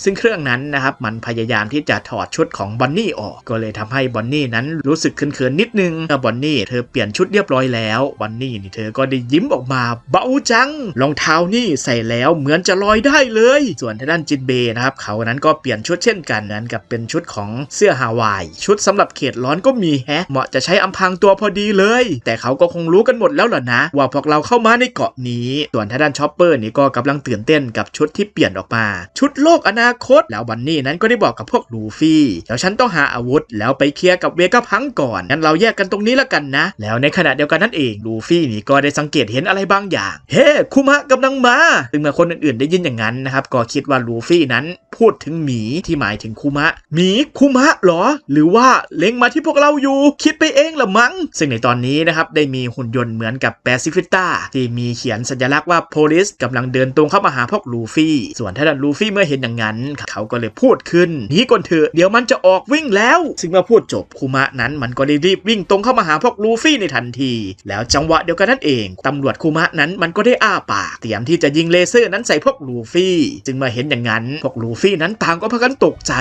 ซึ่งเครื่องนั้นนะครับมันพยายามที่จะถอดชุดของบอนนี่ออกก็เลยทำให้บอนนี่นั้นรู้สึกเขินๆนิดนึงบอนนี่เธอเปลี่ยนชุดเรียบร้อยแล้วบอนนี่นี่เธอก็ได้ยิ้มออกมาเบาจังรองเท้านี่ใส่แล้วเหมือนจะลอยได้เลยส่วนทางด้านจินเบนะครับเขานั้นก็เปลี่ยนชุดเช่นกันนั้นกับเป็นชุดของเสื้อฮาวายชุดสำหรับเขตร้อนก็มีแฮะเหมาะจะใช้อำพรางตัวพอดีเลยแต่เขาก็คงรู้กันหมดแล้วล่ะนะว่าพวกเราเข้ามาในเกาะนี้ส่วนทางด้านชอปเปอร์นี่ก็กำลังตื่นเต้นกับชุดที่เปลี่ยนออกมาชุดโลกอนาคตแล้วบันนี่นั้นก็ได้บอกกับพวกลูฟี่เดี๋ยวฉันต้องหาอาวุธแล้วไปเคลียร์กับเวกาพังก่อนงั้นเรา เราแยกกันตรงนี้ละกันนะแล้วในขณะเดียวกันนั่นเองลูฟี่นี่ก็ได้สังเกตเห็นอะไรบางอย่างเฮ้คุมะกำลังมาซึ่งเมื่อคนอื่นๆได้ยินอย่างนั้นนะครับก็คิดว่าลูฟี่นั้นพูดถึงหมีที่หมายถึงคุมะหมีคุมะเหรอหรือว่าเล็งมาที่พวกเราอยู่คิดไปเองละมั้งซึ่งในตอนนี้นะครับได้มีหุ่นยนต์เหมือนกับแปซิฟิต้าที่มีเขียนสัญลักษณ์ว่า Police กำลังเดินตรงเข้ามาหาพวกลูฟี่ส่วนท่านลูฟี่เมื่อเห็นอย่างนั้นเขาก็เลยพูดขึ้นหนีก่อนเถอะเดี๋ยวมันจะออกวิ่งแล้วซึ่งเมื่อพูดจบคุมะนั้นมันก็ได้รีบวิ่งตรงเข้ามาหาพวกลูฟี่ในทันทีแล้วจังหวะเดียวกันนั่นเองตำรวจคุมะนั้นมันก็ได้อ้าปากเตรียมที่จะยิงเลเซอร์นั้นใส่พวกลูฟี่จึงมาเห็นอย่างนั้นพวกลูฟี่นั้นต่างก็พากันตกใจ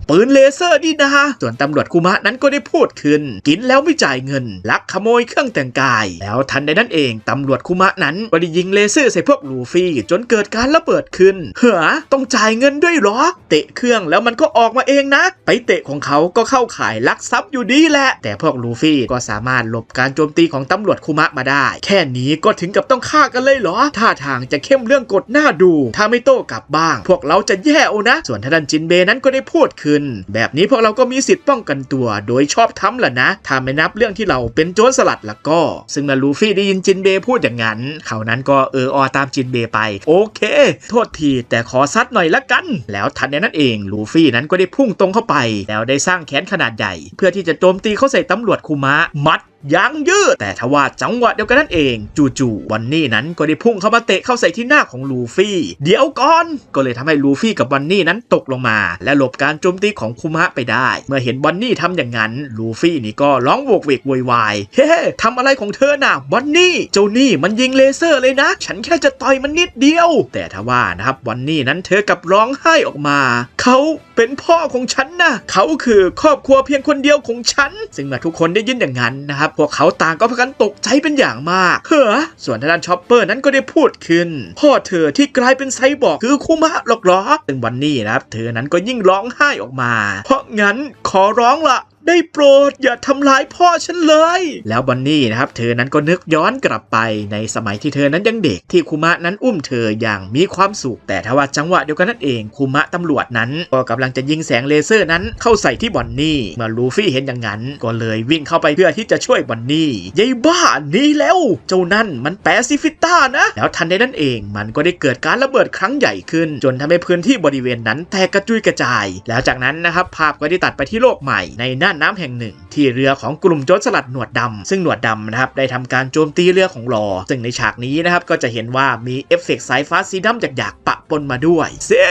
ปืนเลเซอร์นี่นะส่วนตำรวจคุมะนั้นก็ได้พูดขึ้นกินแล้วไม่จ่ายเงินลักขโมยเครื่องแต่งกายแล้วทันใดนั้นเองตำรวจคุมะนั้นก็ได้ยิงเลเซอร์ใส่พวกลูฟี่จนเกิดการระเบิดขึ้นเฮ้อต้องจ่ายเงินด้วยเหรอเตะเครื่องแล้วมันก็ออกมาเองนะไปเตะของเขาก็เข้าข่ายลักทรัพย์อยู่ดีแหละแต่พวกลูฟี่ก็สามารถหลบการโจมตีของตำรวจคุมะมาได้แค่นี้ก็ถึงกับต้องฆ่ากันเลยเหรอท่าทางจะเข้มเรื่องกฎหน้าดูถ้าไม่โต้กลับบ้างพวกเราจะแย่เอานะส่วนท่านจินเบนั้นก็ได้พูดขึ้นแบบนี้พวกเราก็มีสิทธิ์ป้องกันตัวโดยชอบธรรมล่ะนะถ้าไม่นับเรื่องที่เราเป็นโจรสลัดละก็ซึ่งเมื่อลูฟี่ได้ยินจินเบพูดอย่างนั้นเขานั้นก็อตามจินเบไปโอเคโทษทีแต่ขอซัดหน่อยละกันแล้วทันใดนั้นเองลูฟี่นั้นก็ได้พุ่งตรงเข้าไปแล้วได้สร้างแขนขนาดใหญ่เพื่อที่จะโจมตีเข้าใส่ตำรวจคุมะมัดยังยืดแต่ทว่าจังหวะเดียวกันนั่นเองจู่ๆวันนี่นั้นก็ได้พุ่งเข้ามาเตะเข้าใส่ที่หน้าของลูฟี่เดี๋ยวก่อนก็เลยทำให้ลูฟี่กับวันนี่นั้นตกลงมาและหลบการโจมตีของคุมะไปได้เมื่อเห็นวันนี่ทำอย่างนั้นลูฟี่นี่ก็ร้องโวกเวกโวยวายเฮ้ทำอะไรของเธอน่ะวันนี่เจ้านี่มันยิงเลเซอร์เลยนะฉันแค่จะต่อยมันนิดเดียวแต่ทว่านะครับวันนี่นั้นเธอกับร้องไห้ออกมาเขาเป็นพ่อของฉันนะเขาคือครอบครัวเพียงคนเดียวของฉันซึ่งเมื่อทุกคนได้ยินอย่างนั้นนะครับพวกเขาต่างก็พากันตกใจเป็นอย่างมากเฮ้อส่วนทางด้านชอปเปอร์นั้นก็ได้พูดขึ้นพ่อเธอที่กลายเป็นไซบอร์กคือคุมะหรอกเหรอซึ่งวันนี้นะครับเธอนั้นก็ยิ่งร้องไห้ออกมาเพราะงั้นขอร้องละได้โปรดอย่าทำร้ายพ่อฉันเลยแล้วบันนี่นะครับเธอนั้นก็นึกย้อนกลับไปในสมัยที่เธอนั้นยังเด็กที่คุมะนั้นอุ้มเธออย่างมีความสุขแต่ทว่าจังหวะเดียวกันนั่นเองคุมะตำรวจนั้นก็กำลังจะยิงแสงเลเซอร์นั้นเข้าใส่ที่บอนนี่เมื่อลูฟี่เห็นอย่างนั้นก็เลยวิ่งเข้าไปเพื่อที่จะช่วยบอนนี่ยายบ้านี่แล้วเจ้านั่นมันแปซิฟิต้านะแล้วทันใดนั้นเองมันก็ได้เกิดการระเบิดครั้งใหญ่ขึ้นจนทำให้พื้นที่บริเวณนั้นแตกกระจุยกระจายแล้วจากนั้นนะครับภาพก็ได้ตัดไปที่โลกใหม่ในน่านน้ำแห่งหนึ่งที่เรือของกลุ่มโจรสลัดหนวดดำซึ่งหนวดดำนะครับได้ทำการโจมตีเรือของลอซึ่งในฉากนี้นะครับก็จะเห็นว่ามีเอฟเฟกต์สายฟ้าสีดำหยาบๆปะปนมาด้วยเซ่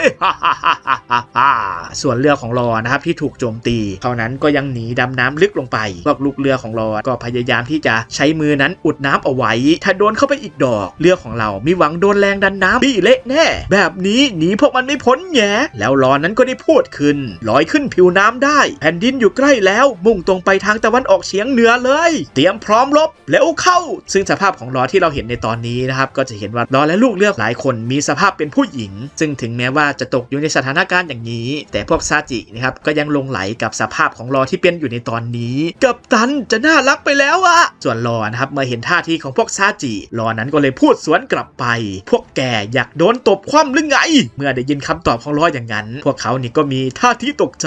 ส่วนเรือของลอนะครับที่ถูกโจมตีเขานั้นก็ยังหนีดำน้ำลึกลงไปพวกลูกเรือของลอก็พยายามที่จะใช้มือนั้นอุดน้ำเอาไว้ถ้าโดนเข้าไปอีกดอกเรือของเรามีหวังโดนแรงดันน้ำบี้เละแน่แบบนี้หนีพวกมันไม่พ้นแง่แล้วลอนั้นก็ได้พูดขึ้นลอยขึ้นผิวน้ำได้แผ่นดินอยู่ใกล้แล้วมุ่งตรงไปทางตะวันออกเฉียงเหนือเลยเตรียมพร้อมรบแล้วเข้าซึ่งสภาพของลอที่เราเห็นในตอนนี้นะครับก็จะเห็นว่าลอและลูกเรือหลายคนมีสภาพเป็นผู้หญิงซึ่งถึงแม้ว่าจะตกอยู่ในสถานการณ์อย่างนี้แต่พวกซาจินะครับก็ยังลงไหลกับสภาพของลอที่เป็นอยู่ในตอนนี้กัปตันจะน่ารักไปแล้วอะส่วนลอนะครับเมื่อเห็นท่าทีของพวกซาจิลอนั้นก็เลยพูดสวนกลับไปพวกแกอยากโดนตบคว่ำหรือไงเมื่อได้ยินคำตอบของลออย่างนั้นพวกเขานี่ก็มีท่าทีตกใจ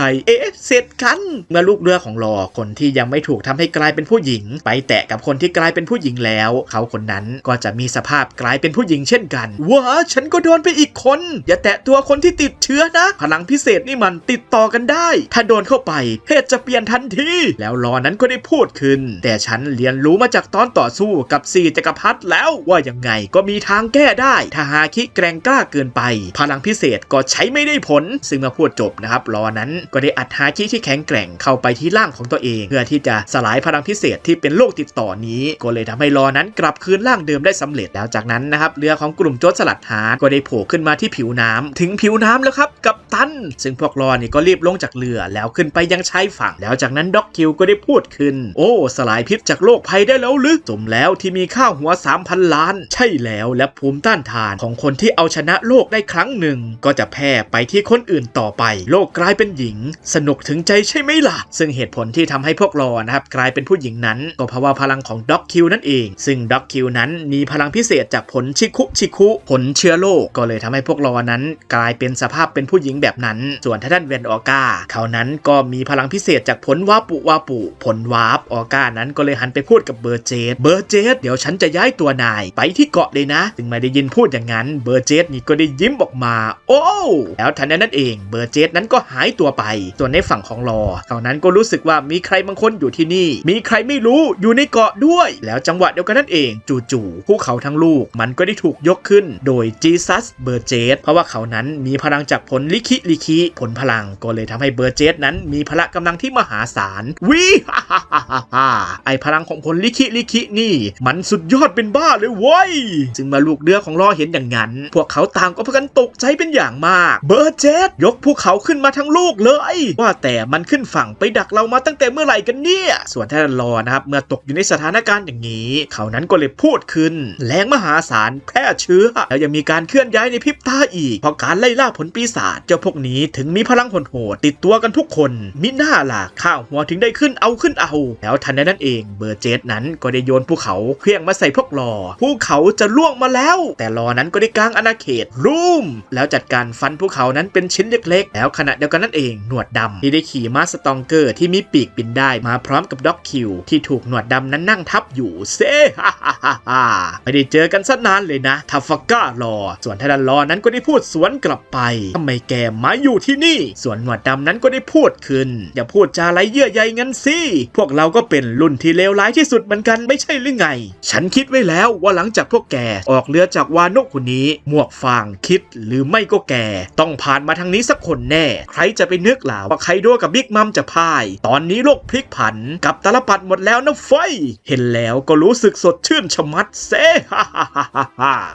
เสร็จกันเมื่อลูกเรือของลอคนที่ยังไม่ถูกทำให้กลายเป็นผู้หญิงไปแตะกับคนที่กลายเป็นผู้หญิงแล้วเขาคนนั้นก็จะมีสภาพกลายเป็นผู้หญิงเช่นกันว้าฉันก็โดนไปอีกคนอย่าแตะตัวคนที่ติดเชื้อนะพลังพิเศษนี่มันติดต่อกันได้ถ้าโดนเข้าไปเพศจะเปลี่ยนทันทีแล้วลอนั้นก็ได้พูดขึ้นแต่ฉันเรียนรู้มาจากตอนต่อสู้กับ4จักรพรรดิแล้วว่ายังไงก็มีทางแก้ได้ถ้าฮาคิแกร่งกล้าเกินไปพลังพิเศษก็ใช้ไม่ได้ผลซึ่งเมื่อพูดจบนะครับลอนั้นก็ได้อัดฮาคิที่แข็งแกร่งเข้าไปที่ร่างของตัวเองเพื่อที่จะสลายพลังพิเศษที่เป็นโรคติดต่อนี้ก็เลยทำให้ลอนั้นกลับคืนร่างเดิมได้สำเร็จแล้วจากนั้นนะครับเรือของกลุ่มโจรสลัดฮาร์ดก็ได้โผล่ขึ้นมาที่ผิวน้ำถึงผิวน้ำแล้วครับกัปตันซึ่งพวกลอนี่ก็รีบลงจากเรือแล้วขึ้นไปยังชายฝั่งแล้วจากนั้นด็อกคิวก็ได้พูดขึ้นโอ้สลายพิษจากโรคภัยได้แล้วหรือสมแล้วที่มีค่าหัว 3,000 ล้านใช่แล้วและภูมิต้านทานของคนที่เอาชนะโรคได้ครั้งหนึ่งก็จะแพร่ไปที่คนอื่นต่อไปโรคกลายเป็นหญิงสนุกถึงใจใช่ไหมล่ะซึ่ง ซึ่งเหตุผลที่ทำให้พวกรอนะครับกลายเป็นผู้หญิงนั้นก็เพราะว่าพลังของด็อกคิวนั่นเองซึ่งด็อกคิวนั้นมีพลังพิเศษจากผลชิคุผลเชื้อโรคก็เลยทำให้พวกรอนั้นกลายเป็นสภาพเป็นผู้หญิงแบบนั้นส่วนท่านเวนออก้าเขานั้นก็มีพลังพิเศษจากผลวาปุผลวาร์ปออก้านั้นก็เลยหันไปพูดกับเบอร์เจสเดี๋ยวฉันจะย้ายตัวนายไปที่เกาะเลยนะถึงไม่ได้ยินพูดอย่างนั้นเบอร์เจสนี่ก็ได้ยิ้มออกมาโอ้แล้วทันนั้นเองเบอร์เจสนั้นก็หายตัวไปส่วนในฝั่งของรอเขานั้นก็รู้สึกว่ามีใครบางคนอยู่ที่นี่มีใครไม่รู้อยู่ในเกาะด้วยแล้วจังหวะเดียวกันนั่นเองจู่ๆภูเขาทั้งลูกมันก็ได้ถูกยกขึ้นโดยจีซัสเบอร์เจสเพราะว่าเขานั้นมีพลังจากผลลิคิผลพลังก็เลยทำให้เบอร์เจสนั้นมีพละกำลังที่มหาศาลไอพลังของผลลิคินี่มันสุดยอดเป็นบ้าเลยเว้ยซึ่งมาลูกเรือของรอเห็นอย่างนั้นพวกเขาต่างก็พากันตกใจเป็นอย่างมากเบอร์เจสยกภูเขาขึ้นมาทั้งลูกเลยว่าแต่มันขึ้นฝั่งไปดักเรามาตั้งแต่เมื่อไหร่กันเนี่ยส่วนท่านรอนะครับเมื่อตกอยู่ในสถานการณ์อย่างนี้เขานั้นก็เลยพูดขึ้นแรงมหาศาลแพร่เชื้อแล้วยังมีการเคลื่อนย้ายในพริบตาอีกเพราะการไล่ล่าผลปีศาจเจ้าพวกนี้ถึงมีพลังโหดติดตัวกันทุกคนมิน่าล่ะข้าวหัวถึงได้ขึ้นเอาแล้วทันใดนั้นเองเบอร์เจสนั้นก็ได้โยนภูเขาเคลื่องมาใส่พวกรอภูเขาจะล่วงมาแล้วแต่รอนั้นก็ได้กางอาณาเขตรูมแล้วจัดการฟันภูเขานั้นเป็นชิ้นเล็กๆแล้วขณะเดียวกันนั่นเองหนวดดำที่ได้ขี่ม้าสตองเกอร์ที่มีปีกบินได้มาพร้อมกับด็อกคิวที่ถูกหนวดดำนั้นนั่งทับอยู่เซ่ไม่ได้เจอกันซะนานเลยนะทัฟฟาก้ารอส่วนท่านรอนั้นก็ได้พูดสวนกลับไปทำไมแกมาอยู่ที่นี่ส่วนหนวดดำนั้นก็ได้พูดขึ้นอย่าพูดจาไรเยื่อใยงั้นสิพวกเราก็เป็นรุ่นที่เลวร้ายที่สุดเหมือนกันไม่ใช่หรือไงฉันคิดไว้แล้วว่าหลังจากพวกแกออกเรือจากวานกคนนี้หมวกฟางคิดหรือไม่ก็แกต้องผ่านมาทางนี้สักคนแน่ใครจะไปนึกล่ะว่าไคโดกับบิ๊กมัมจะพ่ายตอนนี้โลกพลิกผันกับตาลปัดหมดแล้วนะไฟเห็นแล้วก็รู้สึกสดชื่นชะมัดเซ่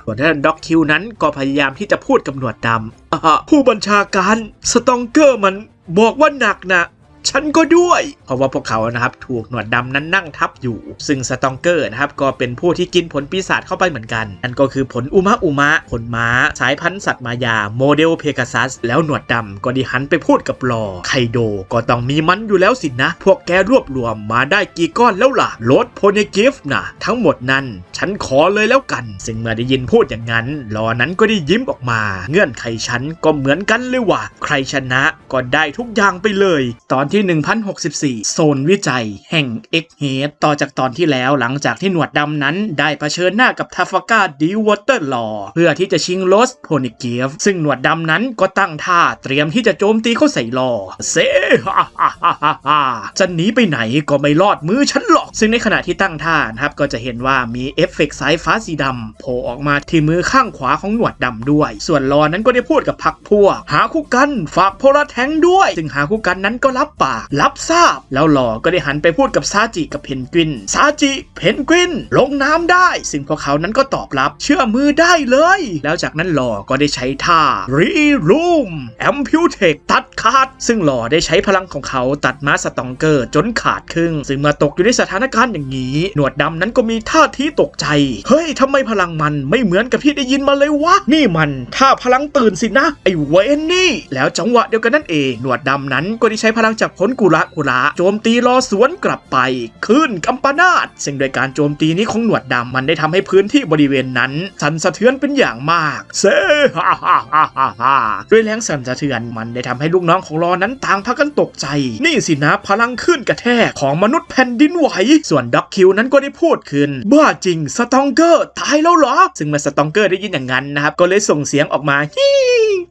ส่วนท่านด็อกคิวนั้นก็พยายามที่จะพูดกับหนวดดำผู้บัญชาการสตองเกอร์มันบอกว่าหนักนะฉันก็ด้วยเพราะว่าพวกเขานะครับถูกหนวดดำนั้นนั่งทับอยู่ซึ่งสตองเกอร์นะครับก็เป็นผู้ที่กินผลปีศาจเข้าไปเหมือนกันนั่นก็คือผลอุมะผลม้าสายพันธุ์สัตว์มายาโมเดลเพกาซัสแล้วหนวดดำก็ได้หันไปพูดกับรอไคโดก็ต้องมีมันอยู่แล้วสินะพวกแกรวบรวมมาได้กี่ก้อนแล้วล่ะรถโพเนกิฟนะทั้งหมดนั้นฉันขอเลยแล้วกันซึ่งเมื่อได้ยินพูดอย่างนั้นรอนั้นก็ได้ยิ้มออกมาเงื่อนไขฉันก็เหมือนกันเลยว่ะใครชนะก็ได้ทุกอย่างไปเลยตอนที่ 1064 โซนวิจัยแห่ง X-Head ต่อจากตอนที่แล้วหลังจากที่หนวดดำนั้นได้เผชิญหน้ากับทาฟาก้าดิวอเตอร์ลอเพื่อที่จะชิงโลสโพนิเกียฟซึ่งหนวดดำนั้นก็ตั้งท่าเตรียมที่จะโจมตีเข้าใส่ลอเซ่จะหนีไปไหนก็ไม่รอดมือฉันหรอกซึ่งในขณะที่ตั้งท่านะครับก็จะเห็นว่ามีเอฟเฟกต์สายฟ้าสีดำโผล่ออกมาที่มือข้างขวาของหนวดดำด้วยส่วนลอนั้นก็ได้พูดกับพรรคพวกหาคู่กันฝากโพลาแทงด้วยซึ่งหาคู่กันนั้นก็รับปากรับทราบแล้วหล่อก็ได้หันไปพูดกับซาจิกับเพนกวินซาจิเพนกวินลงน้ำได้ซึ่งพวกเขานั้นก็ตอบรับเชื่อมือได้เลยแล้วจากนั้นหล่อก็ได้ใช้ท่ารีรูมแอมพิวเทคตัดขาดซึ่งหล่อได้ใช้พลังของเขาตัดม้าสตองเกอร์จนขาดครึ่งซึ่งเมื่อตกอยู่ในสถานการณ์อย่างนี้หนวดดำนั้นก็มีท่าทีตกใจเฮ้ยทำไมพลังมันไม่เหมือนกับที่ได้ยินมาเลยวะนี่มันท่าพลังตื่นสินะไอเวนนี่แล้วจังหวะเดียวกันนั่นเองหนวดดำนั้นก็ได้ใช้พลังจากผลกุระโจมตีรอสวนกลับไปขึ้นกัมปนาตซึ่งโดยการโจมตีนี้ของหนวดดำมันได้ทำให้พื้นที่บริเวณนั้นสั่นสะเทือนเป็นอย่างมากเซ่ด้วยแรงสั่นสะเทือนมันได้ทำให้ลูกน้องของรอนั้นต่างพากันตกใจนี่สินะพลังขึ้นกระแทกของมนุษย์แผ่นดินไหวส่วนด็อกคิวนั้นก็ได้พูดขึ้นบ้าจริงสตองเกอร์ตายแล้วเหรอซึ่งเมื่อสตองเกอร์ได้ยินอย่างนั้นนะครับก็เลยส่งเสียงออกมาฮี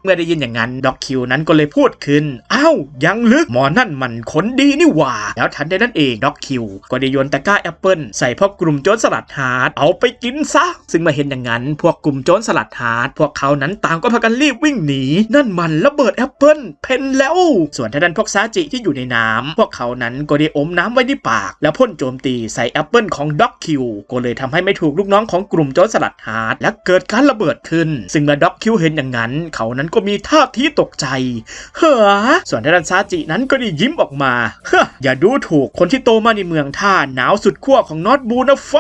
เมื่อได้ยินอย่างนั้นด็อกคิวนั้นก็เลยพูดขึ้นอ้าวยังลึกหมอนั่นมันคนดีนี่หว่าแล้วทันใดนั้นเองด็อกคิวก็ได้โยนตะกร้าแอปเปิลใส่พวกกลุ่มโจรสลัดฮาร์ดเอาไปกินซะซึ่งมาเห็นอย่างนั้นพวกกลุ่มโจรสลัดฮาร์ดพวกเขานั้นต่างก็พากันรีบวิ่งหนีนั่นมันระเบิดแอปเปิลเพนแล้วส่วนทางด้านพวกซาจิที่อยู่ในน้ำพวกเขานั้นก็ได้อมน้ำไว้ในปากแล้วพ่นโจมตีใส่แอปเปิลของด็อกคิวก็เลยทำให้ไม่ถูกลูกน้องของกลุ่มโจรสลัดฮาร์ดและเกิดการระเบิดขึ้นซึ่งเมื่อด็อกคิวเห็นอย่างนั้นเขานั้นก็มีท่าทีตกใจเฮ้อส่วนทางด้านซาจินั้นก็ได้ ยิ้มออกมาอย่าดูถูกคนที่โตมาในเมืองท่าหนาวสุดขั้วของนอร์ทบูนะไฟ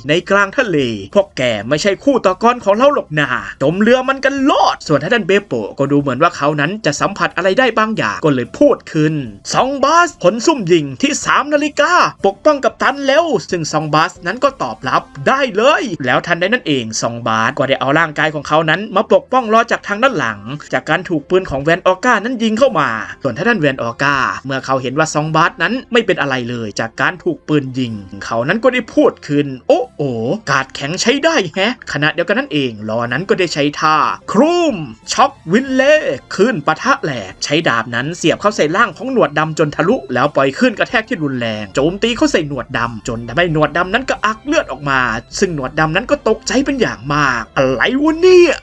ในกลางทะเลพวกแกไม่ใช่คู่ต่อกรของเราหรอกนาจมเรือมันกันรอดส่วนท่านเบโปก็ดูเหมือนว่าเขานั้นจะสัมผัสอะไรได้บางอย่างก็เลยพูดขึ้นซองบาสผลซุ่มยิงที่3 นาฬิกาปกป้องกับตันแล้วซึ่งซองบาสนั้นก็ตอบรับได้เลยแล้วทันใดนั้นเองซองบาสก็ได้เอาร่างกายของเขานั้นมาปกป้องรอจากทางด้านหลังจากการถูกปืนของแวนออก้านั้นยิงเข้ามาส่วนท่านแวนออก้าเมื่อเขาเห็นว่าซองบาสนั้นไม่เป็นอะไรเลยจากการถูกปืนยิงเขานั้นก็ได้พูดขึ้นโอ้โอกาดแข็งใช้ได้แฮะขณะเดียวกันนั่นเองลอนั้นก็ได้ใช้ท่าครูมช็อกวินเล่ขึ้นปะทะแหลกใช้ดาบนั้นเสียบเข้าใส่ร่างของหนวดดำจนทะลุแล้วปล่อยขึ้นกระแทกที่รุนแรงโจมตีเข้าใส่หนวดดำจนทำให้หนวดดำนั้นก็อักเลือดออกมาซึ่งหนวดดำนั้นก็ตกใจเป็นอย่างมากอะไรวะเนี่ย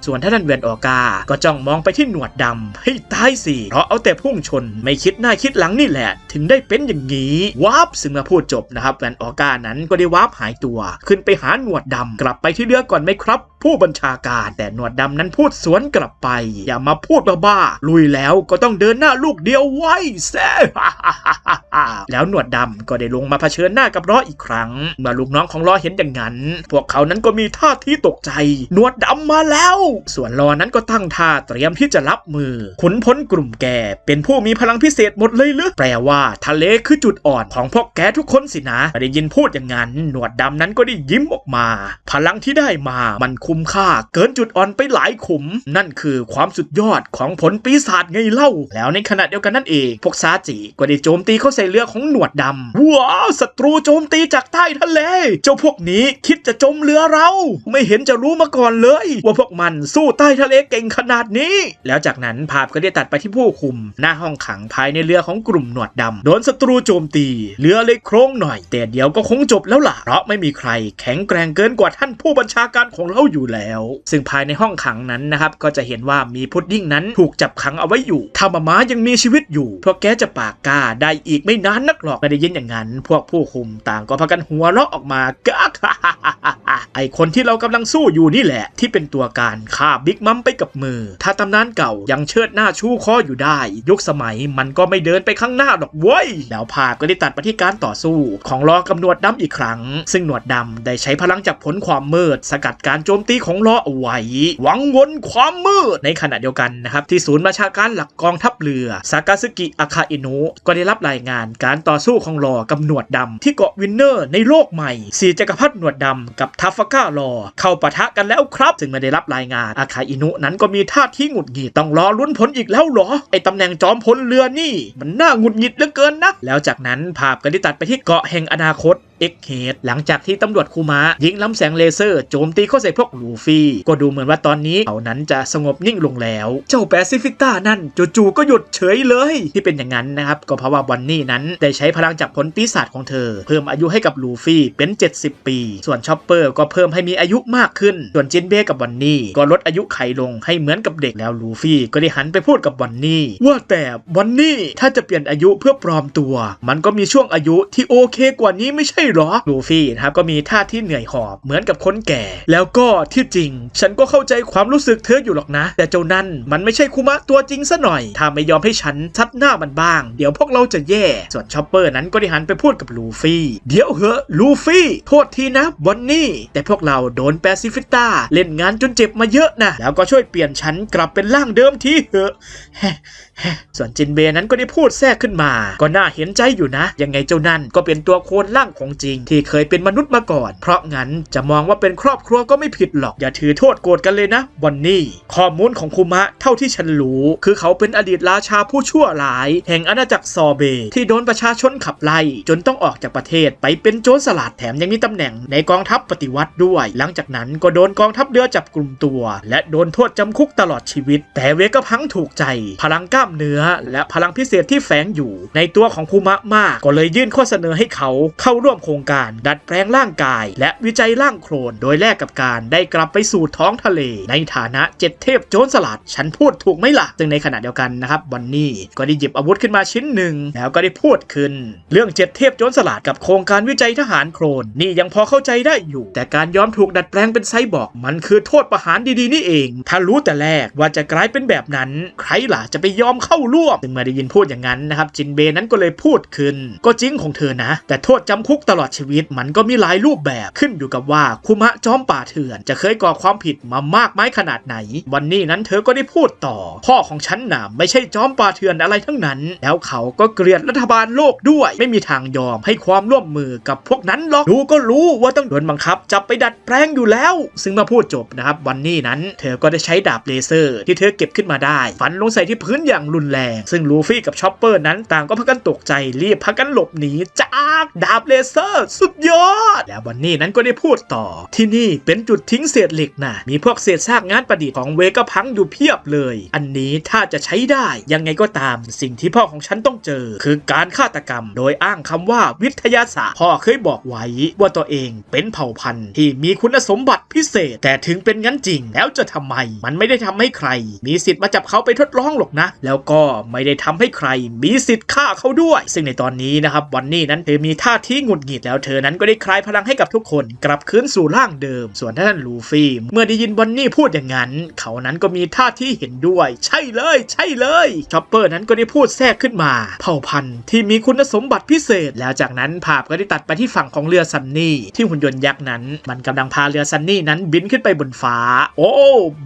ส่วนท่านแวนออก้าก็จ้องมองไปที่หนวดดำให้ตายสิเพราะเอาแต่พุ่งชนไม่คิดหน้าคิดหลังนี่แหละถึงได้เป็นอย่างนี้วาร์ปซึ่งมาพูดจบนะครับแวนออก้านั้นก็ได้วาร์ปหายตัวขึ้นไปหาหนวดดำกลับไปที่เรือก่อนไหมครับผู้บัญชาการแต่หนวดดำนั้นพูดสวนกลับไปอย่ามาพูดบ้าๆลุยแล้วก็ต้องเดินหน้าลูกเดียวไว้แซ่ แล้วหนวดดำก็ได้ลงมาเผชิญหน้ากับล้ออีกครั้งเมื่อลูกน้องของล้อเห็นอย่างนั้นพวกเขานั้นก็มีท่าทีตกใจหนวดดำมาแล้วส่วนล้อนั้นก็ตั้งท่าเตรียมที่จะรับมือขุนพลกลุ่มแกเป็นผู้มีพลังพิเศษหมดเลยหรือแปลว่าทะเลคือจุดอ่อนของพวกแกทุกคนสินะได้ยินพูดอย่างนั้นหนวดดำนั้นก็ได้ยิ้มออกมาพลังที่ได้มามันคุ้มค่าเกินจุดอ่อนไปหลายขุมนั่นคือความสุดยอดของผลปีศาจไงเล่าแล้วในขณะเดียวกันนั่นเองพวกซาจิก็ได้โจมตีเข้าใส่เรือของหนวดดำว้าวศัตรูโจมตีจากใต้ทะเลเจ้าพวกนี้คิดจะจมเรือเราไม่เห็นจะรู้มาก่อนเลยว่าพวกมันสู้ใต้ทะเลเก่งขนาดนี้แล้วจากนั้นภาพก็ได้ตัดไปที่ผู้คุมหน้าห้องขังภายในเรือของกลุ่มหนวดดำโดนศัตรูโจมตีเรือเลยโครงหน่อยแต่เดี๋ยวก็คงจบแล้วล่ะเพราะไม่มีใครแข็งแกร่งเกินกว่าท่านผู้บัญชาการของเราอยู่แล้วซึ่งภายในห้องขังนั้นนะครับก็จะเห็นว่ามีพุดดิ้งนั้นถูกจับขังเอาไว้อยู่ถ้ามาม้ายังมีชีวิตอยู่พวกแกจะปากกล้าได้อีกไม่นานนักหรอกไม่ได้ยินอย่างนั้นพวกผู้คุมต่างก็พากันหัวเราะออกมากัก ไอคนที่เรากำลังสู้อยู่นี่แหละที่เป็นตัวการฆ่าบิ๊กมัมไปกับมือถ้าตำนานเก่ายังเชิดหน้าชูคออยู่ได้ยุคสมัยมันก็ไม่เดินไปข้างหน้าหรอกเว้ยแล้วภาพก็ได้ตัดไปที่การต่อสู้ของล้อกับหนวดดำอีกครั้งซึ่งหนวดดำได้ใช้พลังจากผลความมืดสกัดการโจมตีของล้อเอาไว้หวังวนความมืดในขณะเดียวกันนะครับที่ศูนย์บัญชาการหลักกองทัพเรือซากาซึกิอาคาอิโนะก็ได้รับรายงานการต่อสู้ของล้อกับหนวดดำที่เกาะวินเนอร์ในโลกใหม่4จักรพรรดิหนวดดำกับทัฟฟาก้าล้อเข้าปะทะกันแล้วครับซึ่งไม่ได้รับรายงานอาคาอินุนั้นก็มีท่าทีหงุดหงิดต้องรอลุ้นผลอีกแล้วเหรอไอตำแหน่งจอมพลเรือนี่มันน่าหงุดหงิดเหลือเกินนะแล้วจากนั้นภาพก็ได้ตัดไปที่เกาะแห่งอนาคตเอ็กเฮดหลังจากที่ตำรวจคูมะยิงล้ำแสงเลเซอร์โจมตีเข้าใส่พวกลูฟี่ก็ดูเหมือนว่าตอนนี้เขานั้นจะสงบนิ่งลงแล้วเจ้าแปซิฟิกต้านั่นจู่ๆก็หยุดเฉยเลยที่เป็นอย่างนั้นนะครับก็เพราะว่าบอนนี่นั้นได้ใช้พลังจากผลปีศาจของเธอเพิ่มอายุให้กับลูฟี่เป็น70 ปีส่วนชอปเปอร์ก็เพิ่มให้มีอายุมากขึ้นส่วนจินเบ้กับบอนนี่ก็ลดอายุไขลงให้เหมือนกับเด็กแล้วลูฟี่ก็ได้หันไปพูดกับบอนนี่ว่าแต่บอนนี่ถ้าจะเปลี่ยนอายุเพื่อปลอมตัวมันก็มีช่วงอายุที่โอเคกว่านี้ไม่ใช่หรอลูฟี่นะครับก็มีท่าที่เหนื่อยหอบเหมือนกับคนแก่แล้วก็ที่จริงฉันก็เข้าใจความรู้สึกเธออยู่หรอกนะแต่เจ้านั่นมันไม่ใช่คุมะตัวจริงซะหน่อยถ้าไม่ยอมให้ฉันชัดหน้ามันบ้างเดี๋ยวพวกเราจะแย่ส่วนชอปเปอร์นั้นก็ได้หันไปพูดกับลูฟี่เดี๋ยวเหอะลูฟี่โทษทีนะบอนนี่แต่พวกเราโดนแปซิฟิกต้าเล่นงานจนเจ็บมาเยอะนะแล้วก็ช่วยเปลี่ยนฉันกลับเป็นร่างเดิมทีเหอะส่วนจินเบนั้นก็ได้พูดแทรกขึ้นมาก็น่าเห็นใจอยู่นะยังไงเจ้านั่นก็เป็นตัวโคลนร่างของจริงที่เคยเป็นมนุษย์มาก่อนเพราะงั้นจะมองว่าเป็นครอบครัวก็ไม่ผิดหรอกอย่าถือโทษโกรธกันเลยนะบอนนี่ข้อมูลของคุมะเท่าที่ฉันรู้คือเขาเป็นอดีตราชาผู้ชั่วร้ายแห่งอาณาจักรซอเบที่โดนประชาชนขับไล่จนต้องออกจากประเทศไปเป็นโจรสลัดแถมยังมีตำแหน่งในกองทัพปฏิวัติด้วยหลังจากนั้นก็โดนกองทัพเรือจับกลุ่มตัวและโดนโทษจำคุกตลอดชีวิตแต่เวกพังถูกใจพลังกล้ามเนื้อและพลังพิเศษที่แฝงอยู่ในตัวของคุมะมากก็เลยยื่นข้อเสนอให้เขาเข้าร่วมโครงการดัดแปลงร่างกายและวิจัยร่างโคลนโดยแลกกับการได้กลับไปสู่ท้องทะเลในฐานะ7 เทพโจรสลัดฉันพูดถูกไหมล่ะซึ่งในขณะเดียวกันนะครับบอนนี่ก็ได้หยิบอาวุธขึ้นมาชิ้นหนึ่งแล้วก็ได้พูดขึ้นเรื่อง7 เทพโจรสลัดกับโครงการวิจัยทหารโคลนนี่ยังพอเข้าใจได้อยู่แต่การยอมถูกดัดแปลงเป็นไซบอร์กมันคือโทษประหารดีๆนี่เองถ้ารู้แต่แรกว่าจะกลายเป็นแบบนั้นใครล่ะจะไปยอม เข้าร่วมซึ่งเมื่อได้ยินพูดอย่างนั้นนะครับจินเบนั้นก็เลยพูดขึ้นก็จริงของเธอนะแต่โทษจำคุกตลอดชีวิตมันก็มีหลายรูปแบบขึ้นอยู่กับว่าคุมะจอมป่าเถื่อนจะเคยก่อความผิดมามากมายขนาดไหนวันนี้นั้นเธอก็ได้พูดต่อพ่อของฉันน่ะไม่ใช่จอมป่าเถื่อนอะไรทั้งนั้นแล้วเขาก็เกลียดรัฐบาลโลกด้วยไม่มีทางยอมให้ความร่วมมือกับพวกนั้นหรอกรู้ก็รู้ว่าต้องโดนบังคับจับไปดัดแปลงอยู่แล้วซึ่งมาพูดจบนะครับวันนี้นั้นเธอก็ได้ใช้ดาบเลเซอร์ที่เธอเก็บขึ้นมาได้ฟันลงใส่ที่พื้นอย่างรุนแรงซึ่งลูฟี่กับชอปเปอร์นั้นต่างก็พากันตกใจรีบพากันหลบหนีจากดาบเลเซอร์สุดยอดแล้ววันนี้นั้นก็ได้พูดต่อที่นี่เป็นจุดทิ้งเศษเหล็กนะมีพวกเศษซากงานประดิษฐ์ของเวก็พังอยู่เพียบเลยอันนี้ถ้าจะใช้ได้ยังไงก็ตามสิ่งที่พ่อของฉันต้องเจอคือการฆาตกรรมโดยอ้างคำว่าวิทยาศาสตร์พ่อเคยบอกไว้ว่าตัวเองเป็นเผ่าพันธุ์ที่มีคุณสมบัติพิเศษแต่ถึงเป็นงั้นจริงแล้วจะทำไมมันไม่ได้ทำให้ใครมีสิทธิ์มาจับเขาไปทดลองหรอกนะแล้วก็ไม่ได้ทำให้ใครมีสิทธิ์ฆ่าเขาด้วยซึ่งในตอนนี้นะครับวันนี้นั้นเธอมีท่าทีหงุดหงิดแล้วเธอนั้นก็ได้คลายพลังให้กับทุกคนกลับคืนสู่ร่างเดิมส่วนท่านลูฟี่เมื่อได้ยินวันนี้พูดอย่างนั้นเขานั้นก็มีท่าที่เห็นด้วยใช่เลยชอปเปอร์นั้นก็ได้พูดแทรกขึ้นมาเผ่าพันธุ์ที่มีคุณสมบัติพิเศษแล้วจากนั้นภาพก็ได้ตัดไปที่ฝั่งของเรือซันนี่ที่หุ่นยนต์ยักษ์นั้นมันกำลังพาเรือซันนี่นั้นบินขึ้นไปบนฟ้าโอ้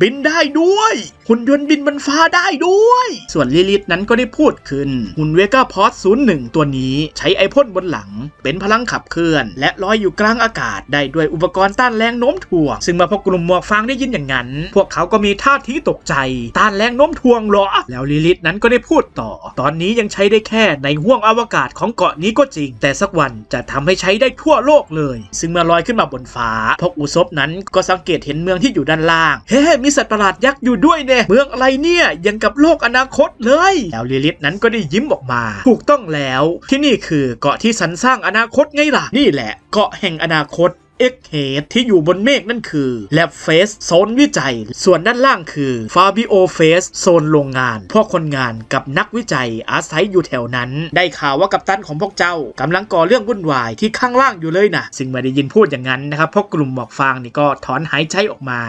บินได้ด้วยหุ่นยนต์บินบนฟ้าได้ด้วยส่วนลิลิตนั้นก็ได้พูดขึ้นหุ่นเวก้าพอส01ตัวนี้ใช้ไอพ่นบนหลังเป็นพลังขับเคลื่อนและลอยอยู่กลางอากาศได้ด้วยอุปกรณ์ต้านแรงโน้มถ่วงซึ่งเมื่อพวกกลุ่มหมวกฟางได้ยินอย่างนั้นพวกเขาก็มีท่าทีตกใจต้านแรงโน้มถ่วงเหรอแล้วลิลิตนั้นก็ได้พูดต่อตอนนี้ยังใช้ได้แค่ในห้วงอวกาศของเกาะนี้ก็จริงแต่สักวันจะทำให้ใช้ได้ทั่วโลกเลยซึ่งเมื่อลอยขึ้นมาบนฟ้าพวกอุซบนั้นก็สังเกตเห็นเมืองที่อยู่ด้านล่างเฮ้มีสัตว์ประหลาดยักษ์อยู่ด้วยเนี่ยเมืองอะไรเนี่ยยังกับโลกอนาคตเลยแล้วลิลิตนั้นก็ได้ยิ้มออกมาถูกต้องแล้วที่นี่คือเกาะที่สรรสร้างอนาคตไงล่ะนี่แหละเกาะแห่งอนาคตเอ็กเฮดที่อยู่บนเมฆนั่นคือแลบเฟสโซนวิจัยส่วนด้านล่างคือฟาบิโอเฟสโซนโรงงานพวกคนงานกับนักวิจัยอาศัยอยู่แถวนั้นได้ข่าวว่ากัปตันของพวกเจ้ากำลังก่อเรื่องวุ่นวายที่ข้างล่างอยู่เลยนะซึ่งไม่ได้ยินพูดอย่างนั้นนะครับพวกกลุ่มหมอกฟางนี่ก็ถอนหายใจออกมา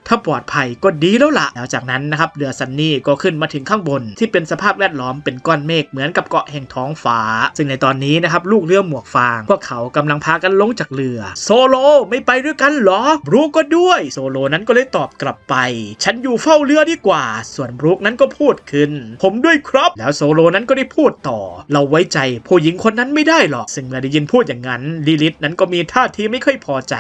ถ้าปลอดภัยก็ดีแล้วล่ะแล้วจากนั้นนะครับเรือซันนี่ก็ขึ้นมาถึงข้างบนที่เป็นสภาพแวดล้อมเป็นก้อนเมฆเหมือนกับเกาะแห่งท้องฟ้าซึ่งในตอนนี้นะครับลูกเรือหมวกฟางพวกเขากำลังพากันลงจากเรือโซโลไม่ไปด้วยกันเหรอบรู๊คก็ด้วยโซโลนั้นก็เลยตอบกลับไปฉันอยู่เฝ้าเรือดีกว่าส่วนบรู๊คนั้นก็พูดขึ้นผมด้วยครับแล้วโซโลนั้นก็ได้พูดต่อเราไว้ใจผู้หญิงคนนั้นไม่ได้หรอกซึ่งเมื่อได้ยินพูดอย่างนั้นลิลิตนั้นก็มีท่าทีไม่ค่อยพอใจ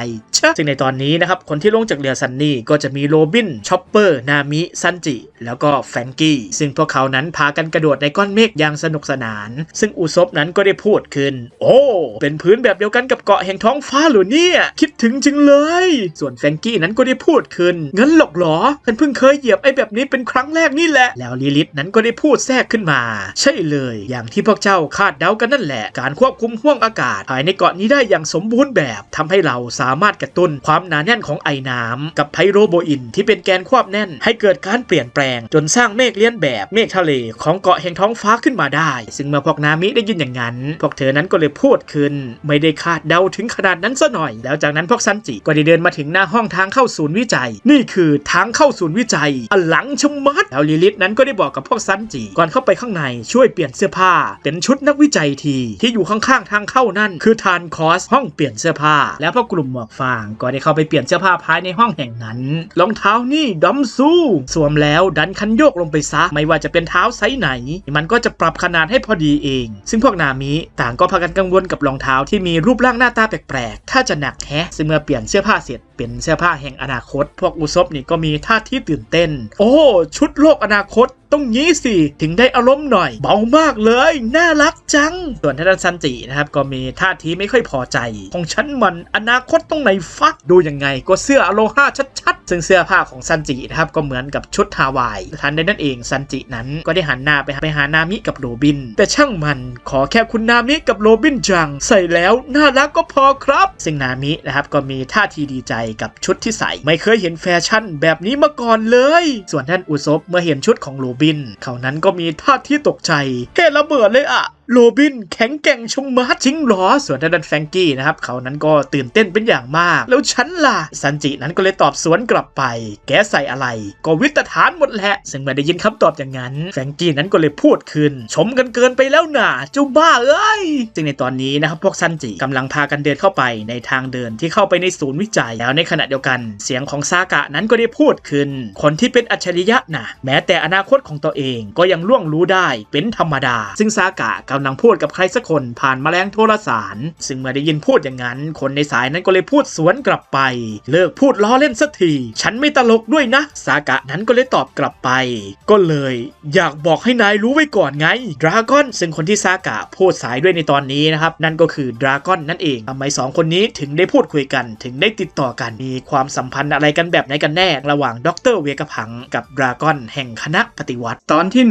ซึ่งในตอนนี้นะครับคนที่ลงจากเรือซันนี่ก็จะมีโรบินชอปเปอร์นามิซันจิแล้วก็แฟรงกี้ซึ่งพวกเขานั้นพากันกระโดดในก้อนเมฆอย่างสนุกสนานซึ่งอุซบนั้นก็ได้พูดขึ้นโอ้เป็นพื้นแบบเดียวกันกับเกาะแห่งท้องฟ้าหรือเนี่ยคิดถึงจริงเลยส่วนแฟรงกี้นั้นก็ได้พูดขึ้นงั้นหรอกเหรอฉันเพิ่งเคยเหยียบไอ้แบบนี้เป็นครั้งแรกนี่แหละแล้วลิลิตนั้นก็ได้พูดแทรกขึ้นมาใช่เลยอย่างที่พวกเจ้าคาดเดากันนั่นแหละการควบคุมห้วงอากาศภายในเกาะนี้ได้อย่างสมบูรณ์แบบทำให้เราสามารถกระตุ้นความหนาแน่นของไอน้ำกับไพโรโบอินที่เป็นแกนควบแน่นให้เกิดการเปลี่ยนแปลงจนสร้างเมฆเลียนแบบเมฆทะเลของเกาะแห่งท้องฟ้าขึ้นมาได้ซึ่งเมื่อพวกนามิได้ยินอย่างนั้นพวกเธอนั้นก็เลยพูดขึ้นไม่ได้คาดเดาถึงขนาดนั้นซะหน่อยแล้วจากนั้นพวกซันจิก็ได้เดินมาถึงหน้าห้องทางเข้าศูนย์วิจัยนี่คือทางเข้าศูนย์วิจัยอลังชะมัดแล้วลิลิตนั้นก็ได้บอกกับพวกซันจิก่อนเข้าไปข้างในช่วยเปลี่ยนเสื้อผ้าเป็นชุดนักวิจัยที่อยู่ข้างๆทางเข้านั่นคือทานคอสห้องเปลี่ยนเสื้อผ้าแล้วพวกกลุ่มหมวกฟางก็ได้เข้าไปเปลี่ยนเสื้อผ้าภายในห้องแห่งนั้นรองเท้านี่ดอมสู้สวมแล้วดันคันโยกลงไปซะไม่ว่าจะเป็นเท้าไซส์ไหนมันก็จะปรับขนาดให้พอดีเองซึ่งพวกนามิต่างก็พากันกังวลกับรองเท้าที่มีรูปร่างหน้าตาแปลกๆถ้าจะหนักแฮะซึ่งเมื่อเปลี่ยนเสื้อผ้าเสร็จเป็นเสื้อผ้าแห่งอนาคตพวกอุซบนี่ก็มีท่าทีตื่นเต้นโอ้ชุดโลกอนาคตต้องงี้สิถึงได้อารมณ์หน่อยเบามากเลยน่ารักจังส่วนท่านซันจินะครับก็มีท่าทีไม่ค่อยพอใจของฉันมันอนาคตตรงไหนฟักดูยังไงก็เสื้ออโลฮาชัดๆซึ่งเสื้อผ้าของซันจินะครับก็เหมือนกับชุดฮาวายทันใดนั่นเองซันจินั้นก็ได้หันหน้าไปหานามิกับโรบินแต่ช่างมันขอแค่คุณนามิกับโรบินจังใส่แล้วน่ารักก็พอครับซึ่งนามินะครับก็มีท่าทีดีใจกับชุดที่ใส่ไม่เคยเห็นแฟชั่นแบบนี้มาก่อนเลยส่วนท่านอุซบเมื่อเห็นชุดของโรบินเขานั้นก็มีท่าทีตกใจเฮ้ระเบิดเลยอะ โรบินแข็งแกร่งชงมัดจริงหรอส่วนทางด้านแฟรงกี้นะครับเขานั้นก็ตื่นเต้นเป็นอย่างมากแล้วฉันล่ะซันจินั้นก็เลยตอบสวนกลับไปแกใส่อะไรก็วิตฐานหมดแหละซึ่งเมื่อได้ยินคำตอบอย่างนั้นแฟรงกี้นั้นก็เลยพูดขึ้นชมกันเกินไปแล้วน่ะเจ้าบ้าเอ้ยซึ่งในตอนนี้นะครับพวกซันจิกำลังพากันเดินเข้าไปในทางเดินที่เข้าไปในศูนย์วิจัยแล้วในขณะเดียวกันเสียงของซากะนั้นก็ได้พูดขึ้นคนที่เป็นอัจฉริยะนะแม้แต่อนาคตของตัวเองก็ยังล่วงรู้ได้เป็นธรรมดาซึ่งซากะกำลังพูดกับใครสักคนผ่านแมลงโทรสารซึ่งเมื่อได้ยินพูดอย่างนั้นคนในสายนั้นก็เลยพูดสวนกลับไปเลิกพูดล้อเล่นสักทีฉันไม่ตลกด้วยนะซากะนั้นก็เลยตอบกลับไปก็เลยอยากบอกให้นายรู้ไว้ก่อนไงดราก้อนซึ่งคนที่ซากะพูดสายด้วยในตอนนี้นะครับนั่นก็คือดราก้อนนั่นเองทำไม2คนนี้ถึงได้พูดคุยกันถึงได้ติดต่อกันมีความสัมพันธ์อะไรกันแบบไหนกันแน่ระหว่างดร.เวกาพังกับดราก้อนแห่งคณะปฏิวัติตอนที่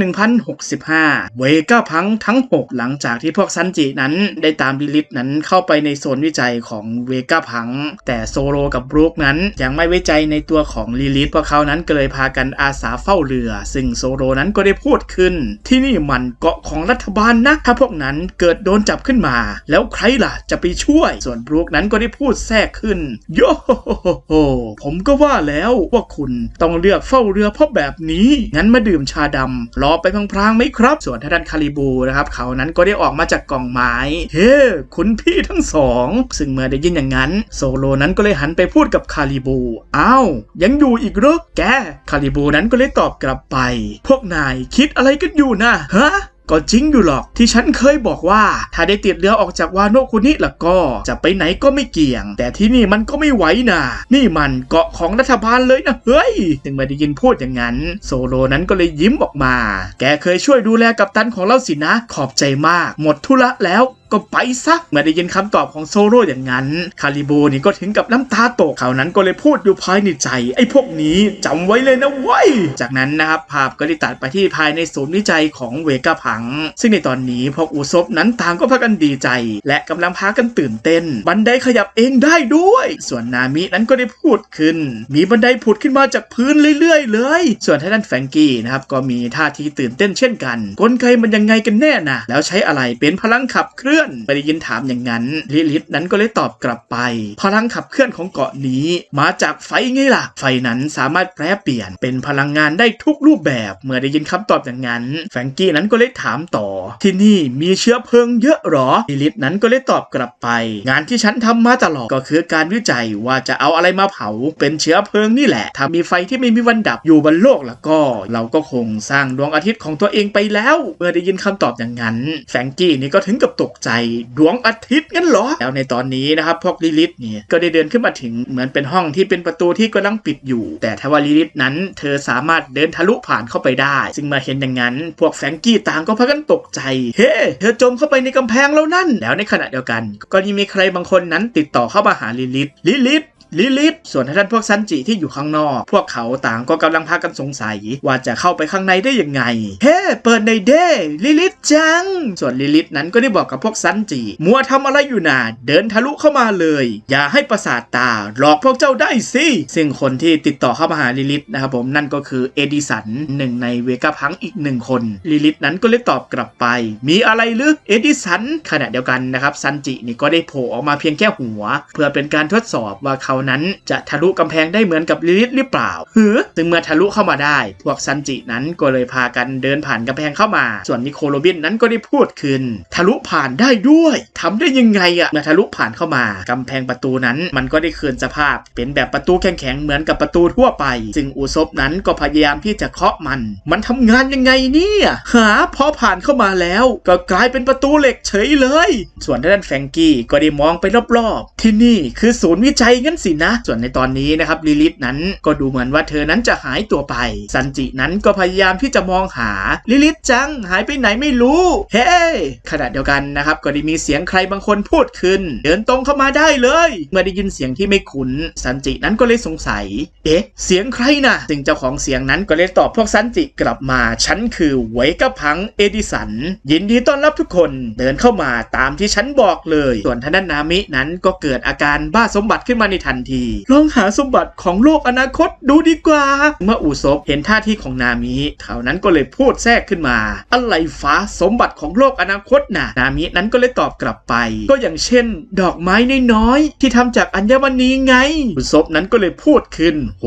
1065เวกาพังทั้ง6หลังจากที่พวกซันจินั้นได้ตามลิลิธนั้นเข้าไปในโซนวิจัยของเวกาพังแต่โซโลกับบรูคนั้นยังไม่ไว้ใจในตัวของลิลิธพวกเขานั้นก็เลยพากันอาสาเฝ้าเรือซึ่งโซโลนั้นก็ได้พูดขึ้นที่นี่มันเกาะของรัฐบาลนะถ้าพวกนั้นเกิดโดนจับขึ้นมาแล้วใครล่ะจะไปช่วยส่วนบรูคนั้นก็ได้พูดแทรกขึ้นโยโฮผมก็ว่าแล้วว่าคุณต้องเลือกเฝ้าเรือเพราะแบบนี้งั้นมาดื่มชาดำรอไปพลางๆไหมครับส่วนทางด้านคาริบูนะครับเขานั้นก็ได้ออกมาจากกล่องไม้เฮ้คุณพี่ทั้งสองซึ่งเมื่อได้ยินอย่างนั้นโซโลนั้นก็เลยหันไปพูดกับคาริบูอ้าวยังอยู่อีกเหรอแกคาริบูนั้นก็เลยตอบกลับไปพวกนายคิดอะไรกันอยู่นะฮะก็จริงอยู่หรอกที่ฉันเคยบอกว่าถ้าได้ติดเรือออกจากวาโนะคุนิล่ะก็จะไปไหนก็ไม่เกี่ยงแต่ที่นี่มันก็ไม่ไหวนะนี่มันเกาะของรัฐบาลเลยนะเฮ้ยถึงไม่ได้ยินพูดอย่างนั้นโซโลนั้นก็เลยยิ้มออกมาแกเคยช่วยดูแลกัปตันของเราสินะขอบใจมากหมดธุระแล้วก็ไปซะเมื่อได้ยินคำตอบของโซโลอย่างนั้นคาริบูนี่ก็ถึงกับน้ำตาตกเขานั้นก็เลยพูดอยู่ภายในใจไอ้พวกนี้จำไว้เลยนะเว้ยจากนั้นนะครับภาพก็ได้ตัดไปที่ภายในศูนย์วิจัยของเวกาพังซึ่งในตอนนี้พวกอุซบนั้นต่างก็พากันดีใจและกำลังพากันตื่นเต้นบันไดขยับเองได้ด้วยส่วนนามินั้นก็ได้พูดขึ้นมีบันไดผุดขึ้นมาจากพื้นเรื่อยๆเลยส่วนทางด้านแฟรงกี้นะครับก็มีท่าทีตื่นเต้นเช่นกันกลไกมันยังไงกันแน่นะแล้วใช้อะไรเป็นพลังขับเคลื่อนไปได้ยินถามอย่างนั้นลิลิธนั้นก็เลยตอบกลับไปพลังขับเคลื่อนของเกาะนี้มาจากไฟไงล่ะไฟนั้นสามารถแปรเปลี่ยนเป็นพลังงานได้ทุกรูปแบบเมื่อได้ยินคำตอบอย่างนั้นแฟรงกี้นั้นก็เลยถามต่อที่นี่มีเชื้อเพลิงเยอะหรอลิลิธนั้นก็เลยตอบกลับไปงานที่ฉันทำมาตลอดก็คือการวิจัยว่าจะเอาอะไรมาเผาเป็นเชื้อเพลิงนี่แหละถ้ามีไฟที่ไม่มีวันดับอยู่บนโลกแล้วก็เราก็คงสร้างดวงอาทิตย์ของตัวเองไปแล้วเมื่อได้ยินคำตอบอย่างนั้นแฟรงกี้นี่ก็ถึงกับตกใจดวงอาทิตย์งั้นเหรอแล้วในตอนนี้นะครับพวกลิลิธเนี่ยก็ได้เดินขึ้นมาถึงเหมือนเป็นห้องที่เป็นประตูที่กำลังปิดอยู่แต่ทว่าลิลิธนั้นเธอสามารถเดินทะลุผ่านเข้าไปได้ซึ่งมาเห็นอย่างนั้นพวกแฟรงกี้ต่างก็พากันตกใจเฮ้เธอจมเข้าไปในกำแพงแล้วนั่นแล้วในขณะเดียวกันก็มีใครบางคนนั้นติดต่อเข้ามาหาลิลิธส่วนท่านพวกซันจิที่อยู่ข้างนอกพวกเขาต่างก็กำลังพากันสงสัยว่าจะเข้าไปข้างในได้ยังไงเฮ้เปิดในเด้ลิลิธจังส่วนลิลิธนั้นก็ได้บอกกับพวกซันจิมัวทำอะไรอยู่น่ะเดินทะลุเข้ามาเลยอย่าให้ประสาทตาหลอกพวกเจ้าได้สิซึ่งคนที่ติดต่อเข้ามาหาลิลิธนะครับผมนั่นก็คือเอดิสันหนึ่งในเวกาพังอีก1คนลิลิธนั้นก็เลยตอบกลับไปมีอะไรลึกเอดิสันขณะเดียวกันนะครับซันจินี่ก็ได้โผล่ออกมาเพียงแค่หัวเพื่อเป็นการทดสอบว่าเขานั้นจะทะลุกำแพงได้เหมือนกับลิลิธหรือเปล่าซึ่งเมื่อทะลุเข้ามาได้พวกซันจินั้นก็เลยพากันเดินผ่านกำแพงเข้ามาส่วนนิโคลโรบินนั้นก็ได้พูดขึ้นทะลุผ่านได้ด้วยทำได้ยังไงอะเมื่อทะลุผ่านเข้ามากำแพงประตูนั้นมันก็ได้คืนสภาพเป็นแบบประตูแข็งๆเหมือนกับประตูทั่วไปซึ่งอุซบนั้นก็พยายามที่จะเคาะมันทำงานยังไงเนี่ยพอผ่านเข้ามาแล้วก็กลายเป็นประตูเหล็กเฉยเลยส่วนด้านแฟรงกี้ก็ได้มองไปรอบๆที่นี่คือศูนย์วิจัยงั้นสินะส่วนในตอนนี้นะครับลิลิธนั้นก็ดูเหมือนว่าเธอนั้นจะหายตัวไปซันจินั้นก็พยายามที่จะมองหาลิลิธจังหายไปไหนไม่รู้เฮ้ขณะเดียวกันนะครับก็ได้มีเสียงใครบางคนพูดขึ้นเดินตรงเข้ามาได้เลยเมื่อได้ยินเสียงที่ไม่คุ้นซันจินั้นก็เลยสงสัยเสียงใครนะซึ่งเจ้าของเสียงนั้นก็เลยตอบพวกซันจิกลับมาฉันคือเวกาพังเอดิสันยินดีต้อนรับทุกคนเดินเข้ามาตามที่ฉันบอกเลยส่วนทางด้านนามินั้นก็เกิดอาการบ้าสมบัติขึ้นมาในทัน นทีลองหาสมบัติของโลกอนาคตดูดีกว่าเมื่ออุซบเห็นท่าทีของนามิเขานั้นก็เลยพูดแทรกขึ้นมาอะไรฟ้าสมบัติของโลกอนาคตน่ะนามินั้นก็เลยตอบกลับไปก็อย่างเช่นดอกไม้น้อยๆที่ทำจากอัญมณีไงอุซบนั้นก็เลยพูดขึ้นโห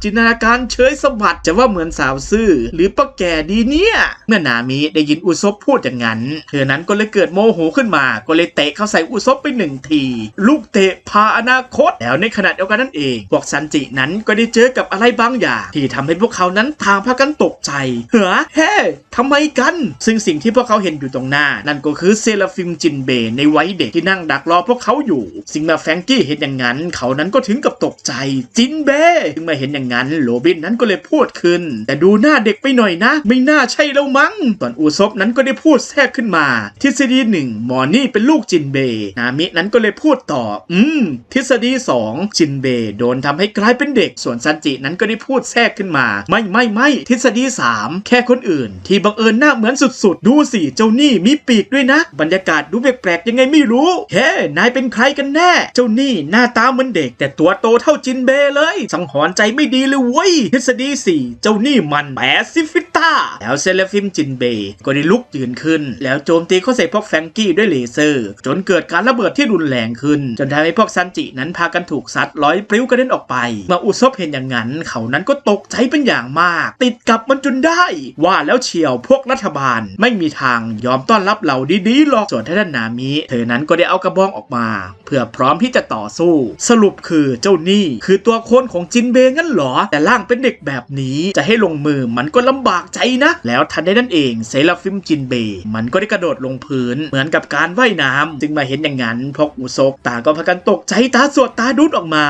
จินตนาการเฉยสมบัติจะว่าเหมือนสาวซื่อหรือป้าแก่ดีเนี่ยเมื่อนามิได้ยินอุซบพูดอย่างนั้นเธอนั้นก็เลยเกิดโมโหขึ้นมาก็เลยเตะเข้าใส่อุซบไป1 ทีลูกเตะพาอนาคตแล้วในขณะเดียวกันนั่นเองพวกซันจินั้นก็ได้เจอกับอะไรบางอย่างที่ทำให้พวกเขานั้นทางพากันตกใจเฮ้อเฮ้ทำไมกันซึ่งสิ่งที่พวกเขาเห็นอยู่ตรงหน้านั่นก็คือเซราฟิมจินเบในวัยเด็กที่นั่งดักรอพวกเขาอยู่สิ่งมาแฟรงกี้เห็นอย่างนั้นเขานั้นก็ถึงกับตกใจจินเบซึ่งมาเห็นอย่างนั้นโรบินนั้นก็เลยพูดขึ้นแต่ดูหน้าเด็กไปหน่อยนะไม่น่าใช่แล้วมั้งตอนอุซบนั้นก็ได้พูดแทรกขึ้นมาทฤษฎี1หมอนี่เป็นลูกจินเบนามินั้นก็เลยพูดต่อทฤษฎี2จินเบโดนทำให้กลายเป็นเด็กส่วนซันจินั้นก็ได้พูดแทรกขึ้นมาไม่ทฤษฎี3แค่คนอื่นที่บังเอิญหน้าเหมือนสุดๆดูสิเจ้านี่มีปีกด้วยนะบรรยากาศดูแปลกๆยังไงไม่รู้เฮ้นายเป็นใครกันแน่เจ้านี่หน้าตาเหมือนเด็กแต่ตัวโตเท่าจินเบเลยสังหรณ์ใจไม่ดีเลยเว้ยทฤษฎี4เจ้านี่มันแปซิฟิต้าแล้วเซเลฟิมจินเบก็ได้ลุกยืนขึ้นแล้วโจมตีเข้าใส่พวกแฟรงกี้ด้วยเลเซอร์จนเกิดการระเบิดที่รุนแรงขึ้นจนทำให้พวกซันจินั้นพากันถูกซัดลอยปลิวกระเด็นออกไปเมื่ออุซบเห็นอย่างนั้นเขานั้นก็ตกใจเป็นอย่างมากติดกับมันจนได้ว่าแล้วเชียวพวกรัฐบาลไม่มีทางยอมต้อนรับเหล่าดีๆหรอกส่วนท่านนามิเธอนั้นก็ได้เอากระบองออกมาเพื่อพร้อมที่จะต่อสู้สรุปคือเจ้านี่คือตัวโคนของจินเบงั้นหรอแต่ร่างเป็นเด็กแบบนี้จะให้ลงมือมันก็ลำบากใจนะแล้วทันใดนั้นเองเซราฟิมจินเบมันก็ได้กระโดดลงพื้นเหมือนกับการว่ายน้ำจึงมาเห็นอย่างนั้นพวกอุซบต่างก็พากันตกใจตาสวดตาดุดออกมา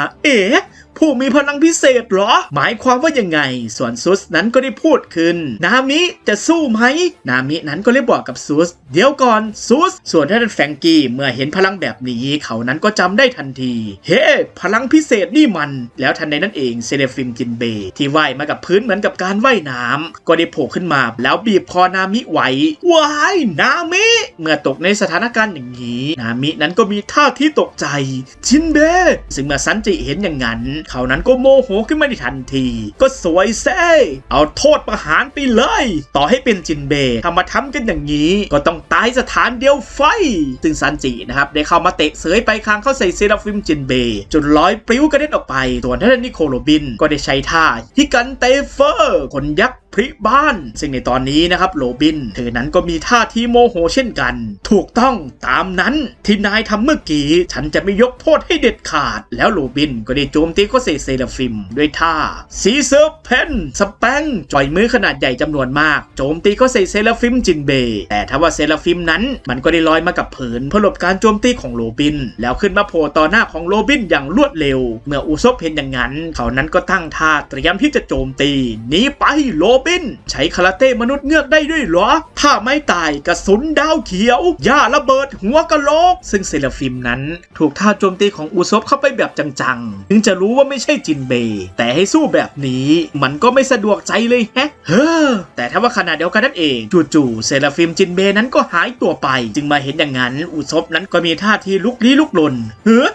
ผู้มีพลังพิเศษเหรอหมายความว่ายังไงส่วนซุสนั้นก็ได้พูดขึ้นนามิจะสู้ไหมนามินั้นก็เลยบอกกับซุสเดี๋ยวก่อนซุสส่วนท่านแฟรงกี้เมื่อเห็นพลังแบบนี้เขานั้นก็จำได้ทันทีเฮ้พลังพิเศษนี่มันแล้วทันใดนั้นเองเซเลฟิมจินเบที่ว่ายมากับพื้นเหมือนกับการว่ายน้ำก็ได้โผล่ขึ้นมาแล้วบีบคอนามิไว้ว้ายนามิเมื่อตกในสถานการณ์อย่างนี้นามินั้นก็มีท่าทีตกใจจินเบซึ่งเมื่อซันจิเห็นอย่างนั้นเขานั้นก็โมโหขึ้นมาในทันทีก็สวยแซ่เอาโทษประหารไปเลยต่อให้เป็นจินเบทำมาทำกันอย่างนี้ก็ต้องตายสถานเดียวไฟซึ่งซันจินะครับได้เข้ามาเตะเสยไปคางเข้าใส่เซราฟิมจินเบจนลอยปลิวกระเด็นออกไปส่วนท่านนิโคลโรบินก็ได้ใช้ท่าฮิกันเตเฟอร์คนยักษ์พริบ้านซึ่งในตอนนี้นะครับโรบินเธอนั้นก็มีท่าทีโมโหเช่นกันถูกต้องตามนั้นที่นายทำเมื่อกี้ฉันจะไม่ยกโทษให้เด็ดขาดแล้วโรบินก็ได้โจมตีเข้าใส่เซราฟิมด้วยท่าซีเซอร์เพนสแปงปล่อยมือขนาดใหญ่จำนวนมากโจมตีเข้าใส่เซราฟิมจินเบแต่ถ้าว่าเซราฟิมนั้นมันก็ได้ลอยมากับผืนเพื่อหลบการโจมตีของโรบินแล้วขึ้นมาโผล่ต่อหน้าของโรบินอย่างรวดเร็วเมื่ออุซบเห็นอย่างนั้นเขานั้นก็ตั้งท่าเตรียมที่จะโจมตีหนีไปโรบินใช้คาราเต้มนุษย์เงือกได้ด้วยเหรอถ้าไม่ตายกระสุนดาวเขียวย่าระเบิดหัวกะโหลกซึ่งเซราฟิมนั้นถูกท่าโจมตีของอุซบเข้าไปแบบจังๆถึงจะรู้ว่าไม่ใช่จินเบแต่ให้สู้แบบนี้มันก็ไม่สะดวกใจเลยแฮะแต่ถ้าว่าขณะเดียวกันนั่นเองจู่ๆเซราฟิมจินเบนั้นก็หายตัวไปจึงมาเห็นอย่างนั้นอุซบนั้นก็มีท่าทีลุกลี้ลุกลน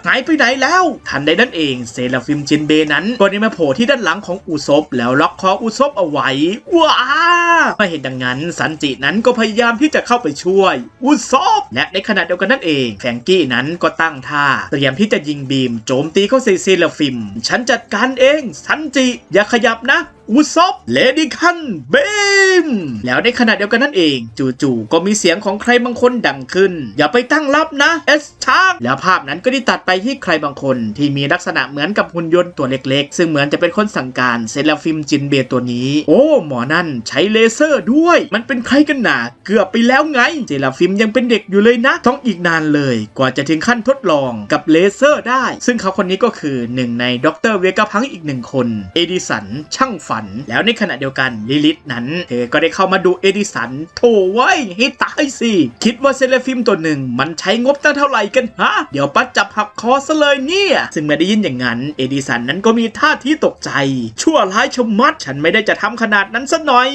หายไปไหนแล้วทันใดนั้นเองเซราฟิมจินเบนั้นก็ได้มาโผล่ที่ด้านหลังของอุซบแล้วล็อกคออุซบเอาไว้ว้ามาเห็นดังนั้นซันจินั้นก็พยายามที่จะเข้าไปช่วยอุซบและในขณะเดียวกันนั่นเองแฟรงกี้นั้นก็ตั้งท่าเตรียมที่จะยิงบีมโจมตีเข้าใส่เซราฟิมฉันจัดการเองซันจิอย่าขยับนะอุซบเลดี้คันเบมแล้วในขณะเดียวกันนั่นเองจู่ๆก็มีเสียงของใครบางคนดังขึ้นอย่าไปตั้งรับนะเอสชาร์กแล้วภาพนั้นก็ได้ตัดไปที่ใครบางคนที่มีลักษณะเหมือนกับหุ่นยนต์ตัวเล็กๆซึ่งเหมือนจะเป็นคนสั่งการเซราฟิมจินเบตัวนี้โอ้หมอนั่นใช้เลเซอร์ด้วยมันเป็นใครกันหนาเกือบไปแล้วไงเซราฟิมยังเป็นเด็กอยู่เลยนะต้องอีกนานเลยกว่าจะถึงขั้นทดลองกับเลเซอร์ได้ซึ่งเขาคนนี้ก็คือหนึ่งในด็อกเตอร์เวกาพังอีกหนึ่งคนเอดิสันช่างฝันแล้วในขณะเดียวกันลิลิธนั้นเธอก็ได้เข้ามาดูเอดิสันโถ่ไว้ให้ตายสิคิดว่าเซเลฟิมตัวหนึ่งมันใช้งบตั้งเท่าไหร่กันฮะเดี๋ยวปัดจับหักคอซะเลยเนี่ยซึ่งเมื่อได้ยินอย่างนั้นเอดิสันนั้นก็มีท่าทีตกใจชั่วร้ายชะมัดฉันไม่ได้จะทำขนาดนั้นซะหน่อย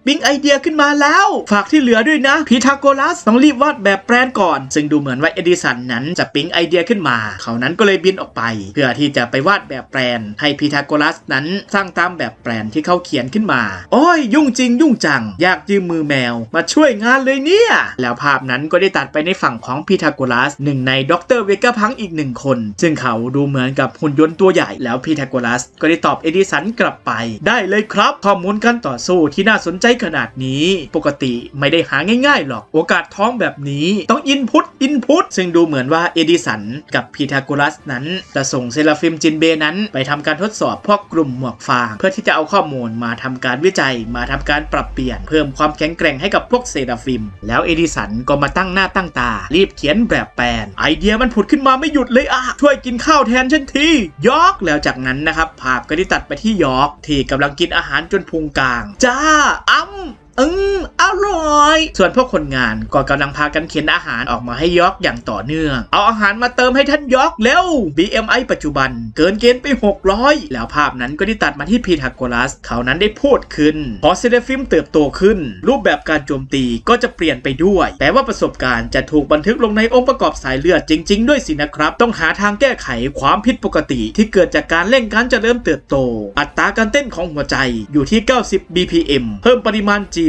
ปิ๊งไอเดียขึ้นมาแล้วฝากที่เหลือด้วยนะพีทาโกรัสต้องรีบวาดแบบแปลนก่อนซึ่งดูเหมือนว่าเอดิสันนั้นจะปิ๊งไอเดียขึ้นมาเขานั้นก็เลยบินออกไปเพื่อที่จะไปวาดแบบแปลนให้พีทาโกรัสนั้นสร้างตามแบบแปลนที่เขาเขียนขึ้นมาโอ้ยยุ่งจริงยุ่งจังอยากยืมมือแมวมาช่วยงานเลยเนี่ยแล้วภาพนั้นก็ได้ตัดไปในฝั่งของพีทาโกรัสหนึ่งในด็อกเตอร์เวก้าพังอีกหนึ่งคนซึ่งเขาดูเหมือนกับหุ่นยนต์ตัวใหญ่แล้วพีทาโกรัสก็ได้ตอบเอดิสันกลับไปได้เลยครับข้อมูลการต่อสู้ที่น่าสนใจขนาดนี้ปกติไม่ได้หาง่ายๆหรอกโอกาสท้องแบบนี้ต้องอินพุตซึ่งดูเหมือนว่าเอดิสันกับพีทาโกรัสนั้นจะส่งเซราฟิมจินเบนั้นไปทำการทดสอบพวกกลุ่มหมวกฟางเพื่อที่จะเอาข้อมูลมาทำการวิจัยมาทำการปรับเปลี่ยนเพิ่มความแข็งแกร่งให้กับพวกเซราฟิมแล้วเอดิสันก็มาตั้งหน้าตั้งตารีบเขียนแบบแปลนไอเดียมันผุดขึ้นมาไม่หยุดเลยอ่ะช่วยกินข้าวแทนฉันทียอกแล้วจากนั้นนะครับภาพก็ได้ตัดไปที่ยอกที่กำลังกินอาหารจนพุงกลางจ้าอร่อยส่วนพวกคนงานก็กำลังพากันเข็นอาหารออกมาให้ยอกอย่างต่อเนื่องเอาอาหารมาเติมให้ท่านยอกเร็ว BMI ปัจจุบันเกินเกณฑ์ไป600แล้วภาพนั้นก็ได้ตัดมาที่พีทาโกรัสเขานั้นได้พูดขึ้นพอเซราฟิมเติบโตขึ้นรูปแบบการโจมตีก็จะเปลี่ยนไปด้วยแต่ว่าประสบการณ์จะถูกบันทึกลงในองค์ประกอบสายเลือดจริงๆด้วยสินะครับต้องหาทางแก้ไขความผิดปกติที่เกิดจากการเร่งการเจริญเติบโตอัตราการเต้นของหัวใจอยู่ที่90 BPM เพิ่มปริมาณ GB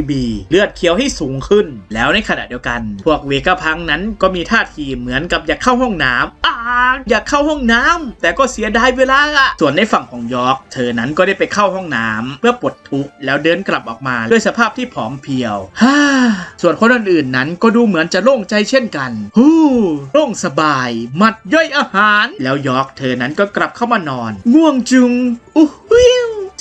เลือดเขียวให้สูงขึ้นแล้วในขณะเดียวกันพวกเวก้าพังนั้นก็มีท่าทีเหมือนกับอยากเข้าห้องน้ำอยากเข้าห้องน้ำแต่ก็เสียดายเวลาอะส่วนในฝั่งของยอร์กเธอนั้นก็ได้ไปเข้าห้องน้ำเพื่อปลดทุกข์แล้วเดินกลับออกมาด้วยสภาพที่ผอมเพรียวส่วนคนอื่นๆนั้นก็ดูเหมือนจะโล่งใจเช่นกันโล่งสบายมัดย่อยอาหารแล้วยอร์กเธอนั้นก็กลับเข้ามานอนง่วงจุง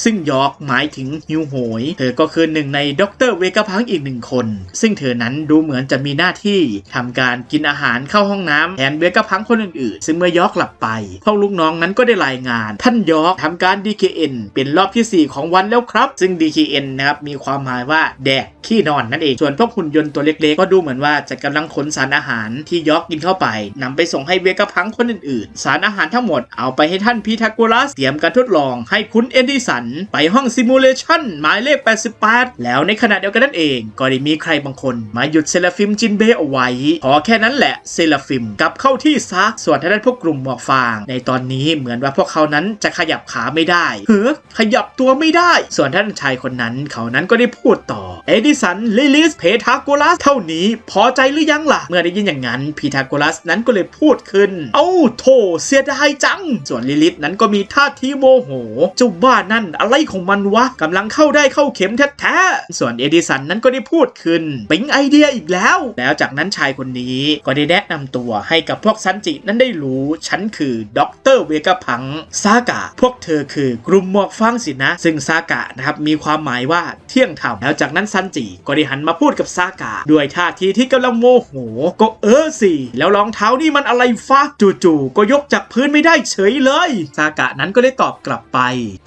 ซึ่งยอร์กหมายถึงฮิวโหยเธอก็คือหนึ่งในด็อกเตอร์เวก้าพังอีกหนึ่งคนซึ่งเธอนั้นดูเหมือนจะมีหน้าที่ทำการกินอาหารเข้าห้องน้ำแทนเวก้าพังคนอื่นๆซึ่งเมื่อยอร์กหลับไปพวกลูกน้องนั้นก็ได้รายงานท่านยอร์กทำการ DKN เป็นรอบที่4ของวันแล้วครับซึ่ง DKN นะครับมีความหมายว่าแดกขี้นอนนั่นเองส่วนพวกหุ่นยนต์ตัวเล็กๆก็ดูเหมือนว่าจะกำลังขนสารอาหารที่ยอร์กกินเข้าไปนำไปส่งให้เวก้าพังคนอื่นๆสารอาหารทั้งหมดเอาไปให้ท่านพีทาโกรัสเตรียมการทดลองให้คุณเอดิสันไปห้องซิมูเลชันหมายเลข88แล้วในขณะเดียวกันนั่นเองก็ได้มีใครบางคนมาหยุดเซราฟิมจินเบเอาไว้พอแค่นั้นแหละเซราฟิมกลับเข้าที่ซะส่วนทางด้านพวกกลุ่มหมวกฟางในตอนนี้เหมือนว่าพวกเขานั้นจะขยับขาไม่ได้ขยับตัวไม่ได้ส่วนท่านชายคนนั้นเขานั้นก็ได้พูดต่อเอดิสันลิลิสเพทาโกรัสเท่านี้พอใจหรือยังล่ะเมื่อได้ยินอย่างนั้นพีทาโกรัสนั้นก็เลยพูดขึ้นโธ่เสียดายจังส่วนลิลิสนั้นก็มีท่าทีโมโหเจ้าบ้านั่นอะไรของมันวะกำลังเข้าได้เข้าเข็มแท้ๆส่วนเอดิสันนั้นก็ได้พูดขึ้นปิ๊งไอเดียอีกแล้วจากนั้นชายคนนี้ก็ได้แนะนำตัวให้กับพวกซันจินั้นได้รู้ฉันคือด็อกเตอร์เวก้าพังซากะพวกเธอคือกลุ่มหมวกฟางสินะซึ่งซากะนะครับมีความหมายว่าเที่ยงธรรมแล้วจากนั้นซันจิก็ได้หันมาพูดกับซากะด้วยท่าทีที่กำลังโมโหก็สิแล้วรองเท้านี่มันอะไรฟ้าจู่ๆก็ยกจากพื้นไม่ได้เฉยเลยซากะนั้นก็ได้ตอบกลับไป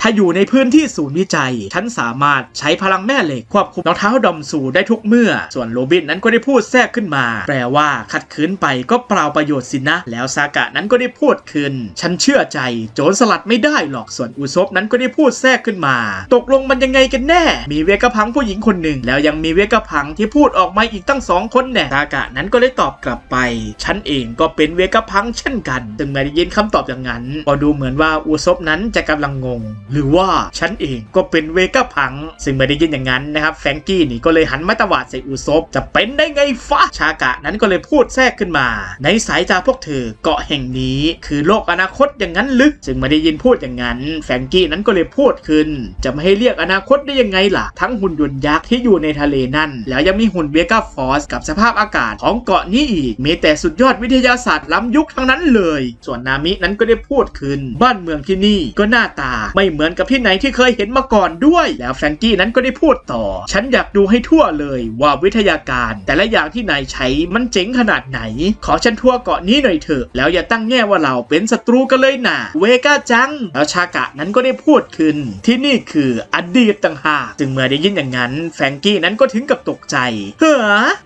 ถ้าอยู่ในพื้นที่ศูนย์วิจัยฉันสามารถใช้พลังแม่เหล็กควบคุมรองเท้าดอมสูได้ทุกเมื่อส่วนโรบินนั้นก็ได้พูดแทรกขึ้นมาแปลว่าขัดขืนไปก็เปล่าประโยชน์สินะแล้วซากะนั้นก็ได้พูดขึ้นฉันเชื่อใจโจรสลัดไม่ได้หรอกส่วนอุซบนั้นก็ได้พูดแทรกขึ้นมาตกลงมันยังไงกันแน่มีเวก้าพังผู้หญิงคนหนึ่งแล้วยังมีเวก้าพังที่พูดออกมาอีกตั้ง2คนแน่ซากะนั้นก็ได้ตอบกลับไปฉันเองก็เป็นเวก้าพังเช่นกันจึงไม่ได้ยินคำตอบอย่างนั้นก็ดูเหมือนว่าอุซบนั้นจะกำลังงงหรือว่าฉันเองก็เป็นเวก้าพังซึ่งไม่ได้ยินอย่างนั้นนะครับแฟรงกี้นี่ก็เลยหันมาตวาดใส่อุซบจะเป็นได้ไงฟ้าชากะนั้นก็เลยพูดแทรกขึ้นมาในสายตาพวกเธอเกาะแห่งนี้คือโลกอนาคตอย่างนั้นลึกจึงไม่ได้ยินพูดอย่างนั้นแฟรงกี้นั้นก็เลยพูดขึ้นจะไม่ให้เรียกอนาคตได้ยังไงล่ะทั้งหุ่นยนต์ยักษ์ที่อยู่ในทะเลนั่นแล้วยังมีหุ่นเวก้าฟอร์สกับสภาพอากาศของเกาะนี้อีกมีแต่สุดยอดวิทยาศาสตร์ล้ำยุคทั้งนั้นเลยส่วนนามินั้นก็ได้พูดขึ้นบ้านเมืองที่นี่ก็หน้าตาไม่เหมือนกับที่ไหนที่เคยเห็นมาก่อนด้วยแล้วแฟรงกี้นั้นก็ได้พูดต่อฉันอยากดูให้ทั่วเลยว่าวิทยาการแต่ละอย่างที่นายใช้มันเจ๋งขนาดไหนขอฉันทั่วเกาะนี้หน่อยเถอะแล้วอย่าตั้งแง่ว่าเราเป็นศัตรูกันเลยนะเวก้าจังแล้วชากะนั้นก็ได้พูดขึ้นที่นี่คืออดีตต่างหากจึงเมื่อได้ยินอย่างนั้นแฟรงกี้นั้นก็ถึงกับตกใจ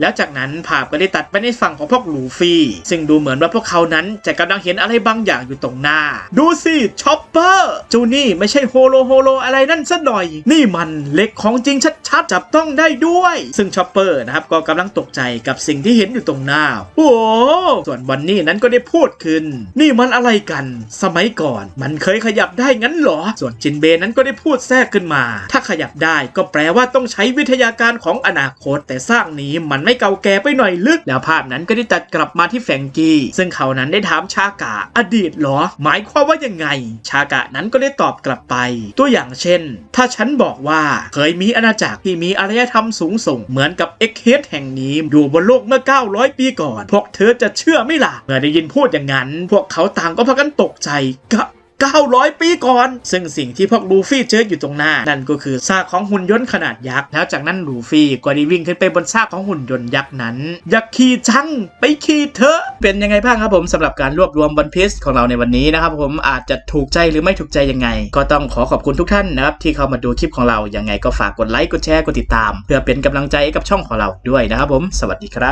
แล้วจากนั้นภาพก็ได้ตัดไปในฝั่งของพวกลูฟี่ซึ่งดูเหมือนว่าพวกเขานั้นจะกำลังเห็นอะไรบางอย่างอยู่ตรงหน้าดูสิชอปเปอร์จูนี่ไม่ใช่โฮโลโฮ โลอะไรนั่นซะหน่อยนี่มันเหล็กของจริงชัดๆจับต้องได้ด้วยซึ่งชอปเปอร์นะครับก็กำลังตกใจกับสิ่งที่เห็นอยู่ตรงหน้าโอ้ส่วนวันนี้นั้นก็ได้พูดขึ้นนี่มันอะไรกันสมัยก่อนมันเคยขยับได้งั้นเหรอส่วนจินเบย์นั้นก็ได้พูดแทรกขึ้นมาถ้าขยับได้ก็แปลว่าต้องใช้วิทยาการของอนาคตแต่สร้างนี้มันไม่เก่าแก่ไปหน่อยลึกแล้วภาพนั้นก็ได้ตัดกลับมาที่แฟรงกี้ซึ่งเขานั้นได้ถามชากะอดีตเหรอหมายความว่ายังไงชากะนั้นก็ได้ตอบกลับไปตัวอย่างเช่นถ้าฉันบอกว่าเคยมีอาณาจักรที่มีอารยธรรมสูงส่งเหมือนกับเอ็กเฮดแห่งนี้อยู่บนโลกเมื่อ900 ปีก่อนพวกเธอจะเชื่อไม่ล่ะเมื่อได้ยินพูดอย่างนั้นพวกเขาต่างก็พากันตกใจ900 ปีก่อนซึ่งสิ่งที่พวกลูฟี่เจออยู่ตรงหน้านั่นก็คือซากของหุ่นยนต์ขนาดยักษ์แล้วจากนั้นลูฟี่ก็ได้วิ่งขึ้นไปบนซากของหุ่นยนต์ยักษ์นั้นอยากขี่จังไปขี่เถอะเป็นยังไงบ้างครับผมสำหรับการรวบรวมวันพีซของเราในวันนี้นะครับผมอาจจะถูกใจหรือไม่ถูกใจยังไงก็ต้องขอบคุณทุกท่านนะครับที่เข้ามาดูคลิปของเรายังไงก็ฝากกดไลค์กดแชร์กดติดตามเพื่อเป็นกำลังใจให้กับช่องของเราด้วยนะครับผมสวัสดีครับ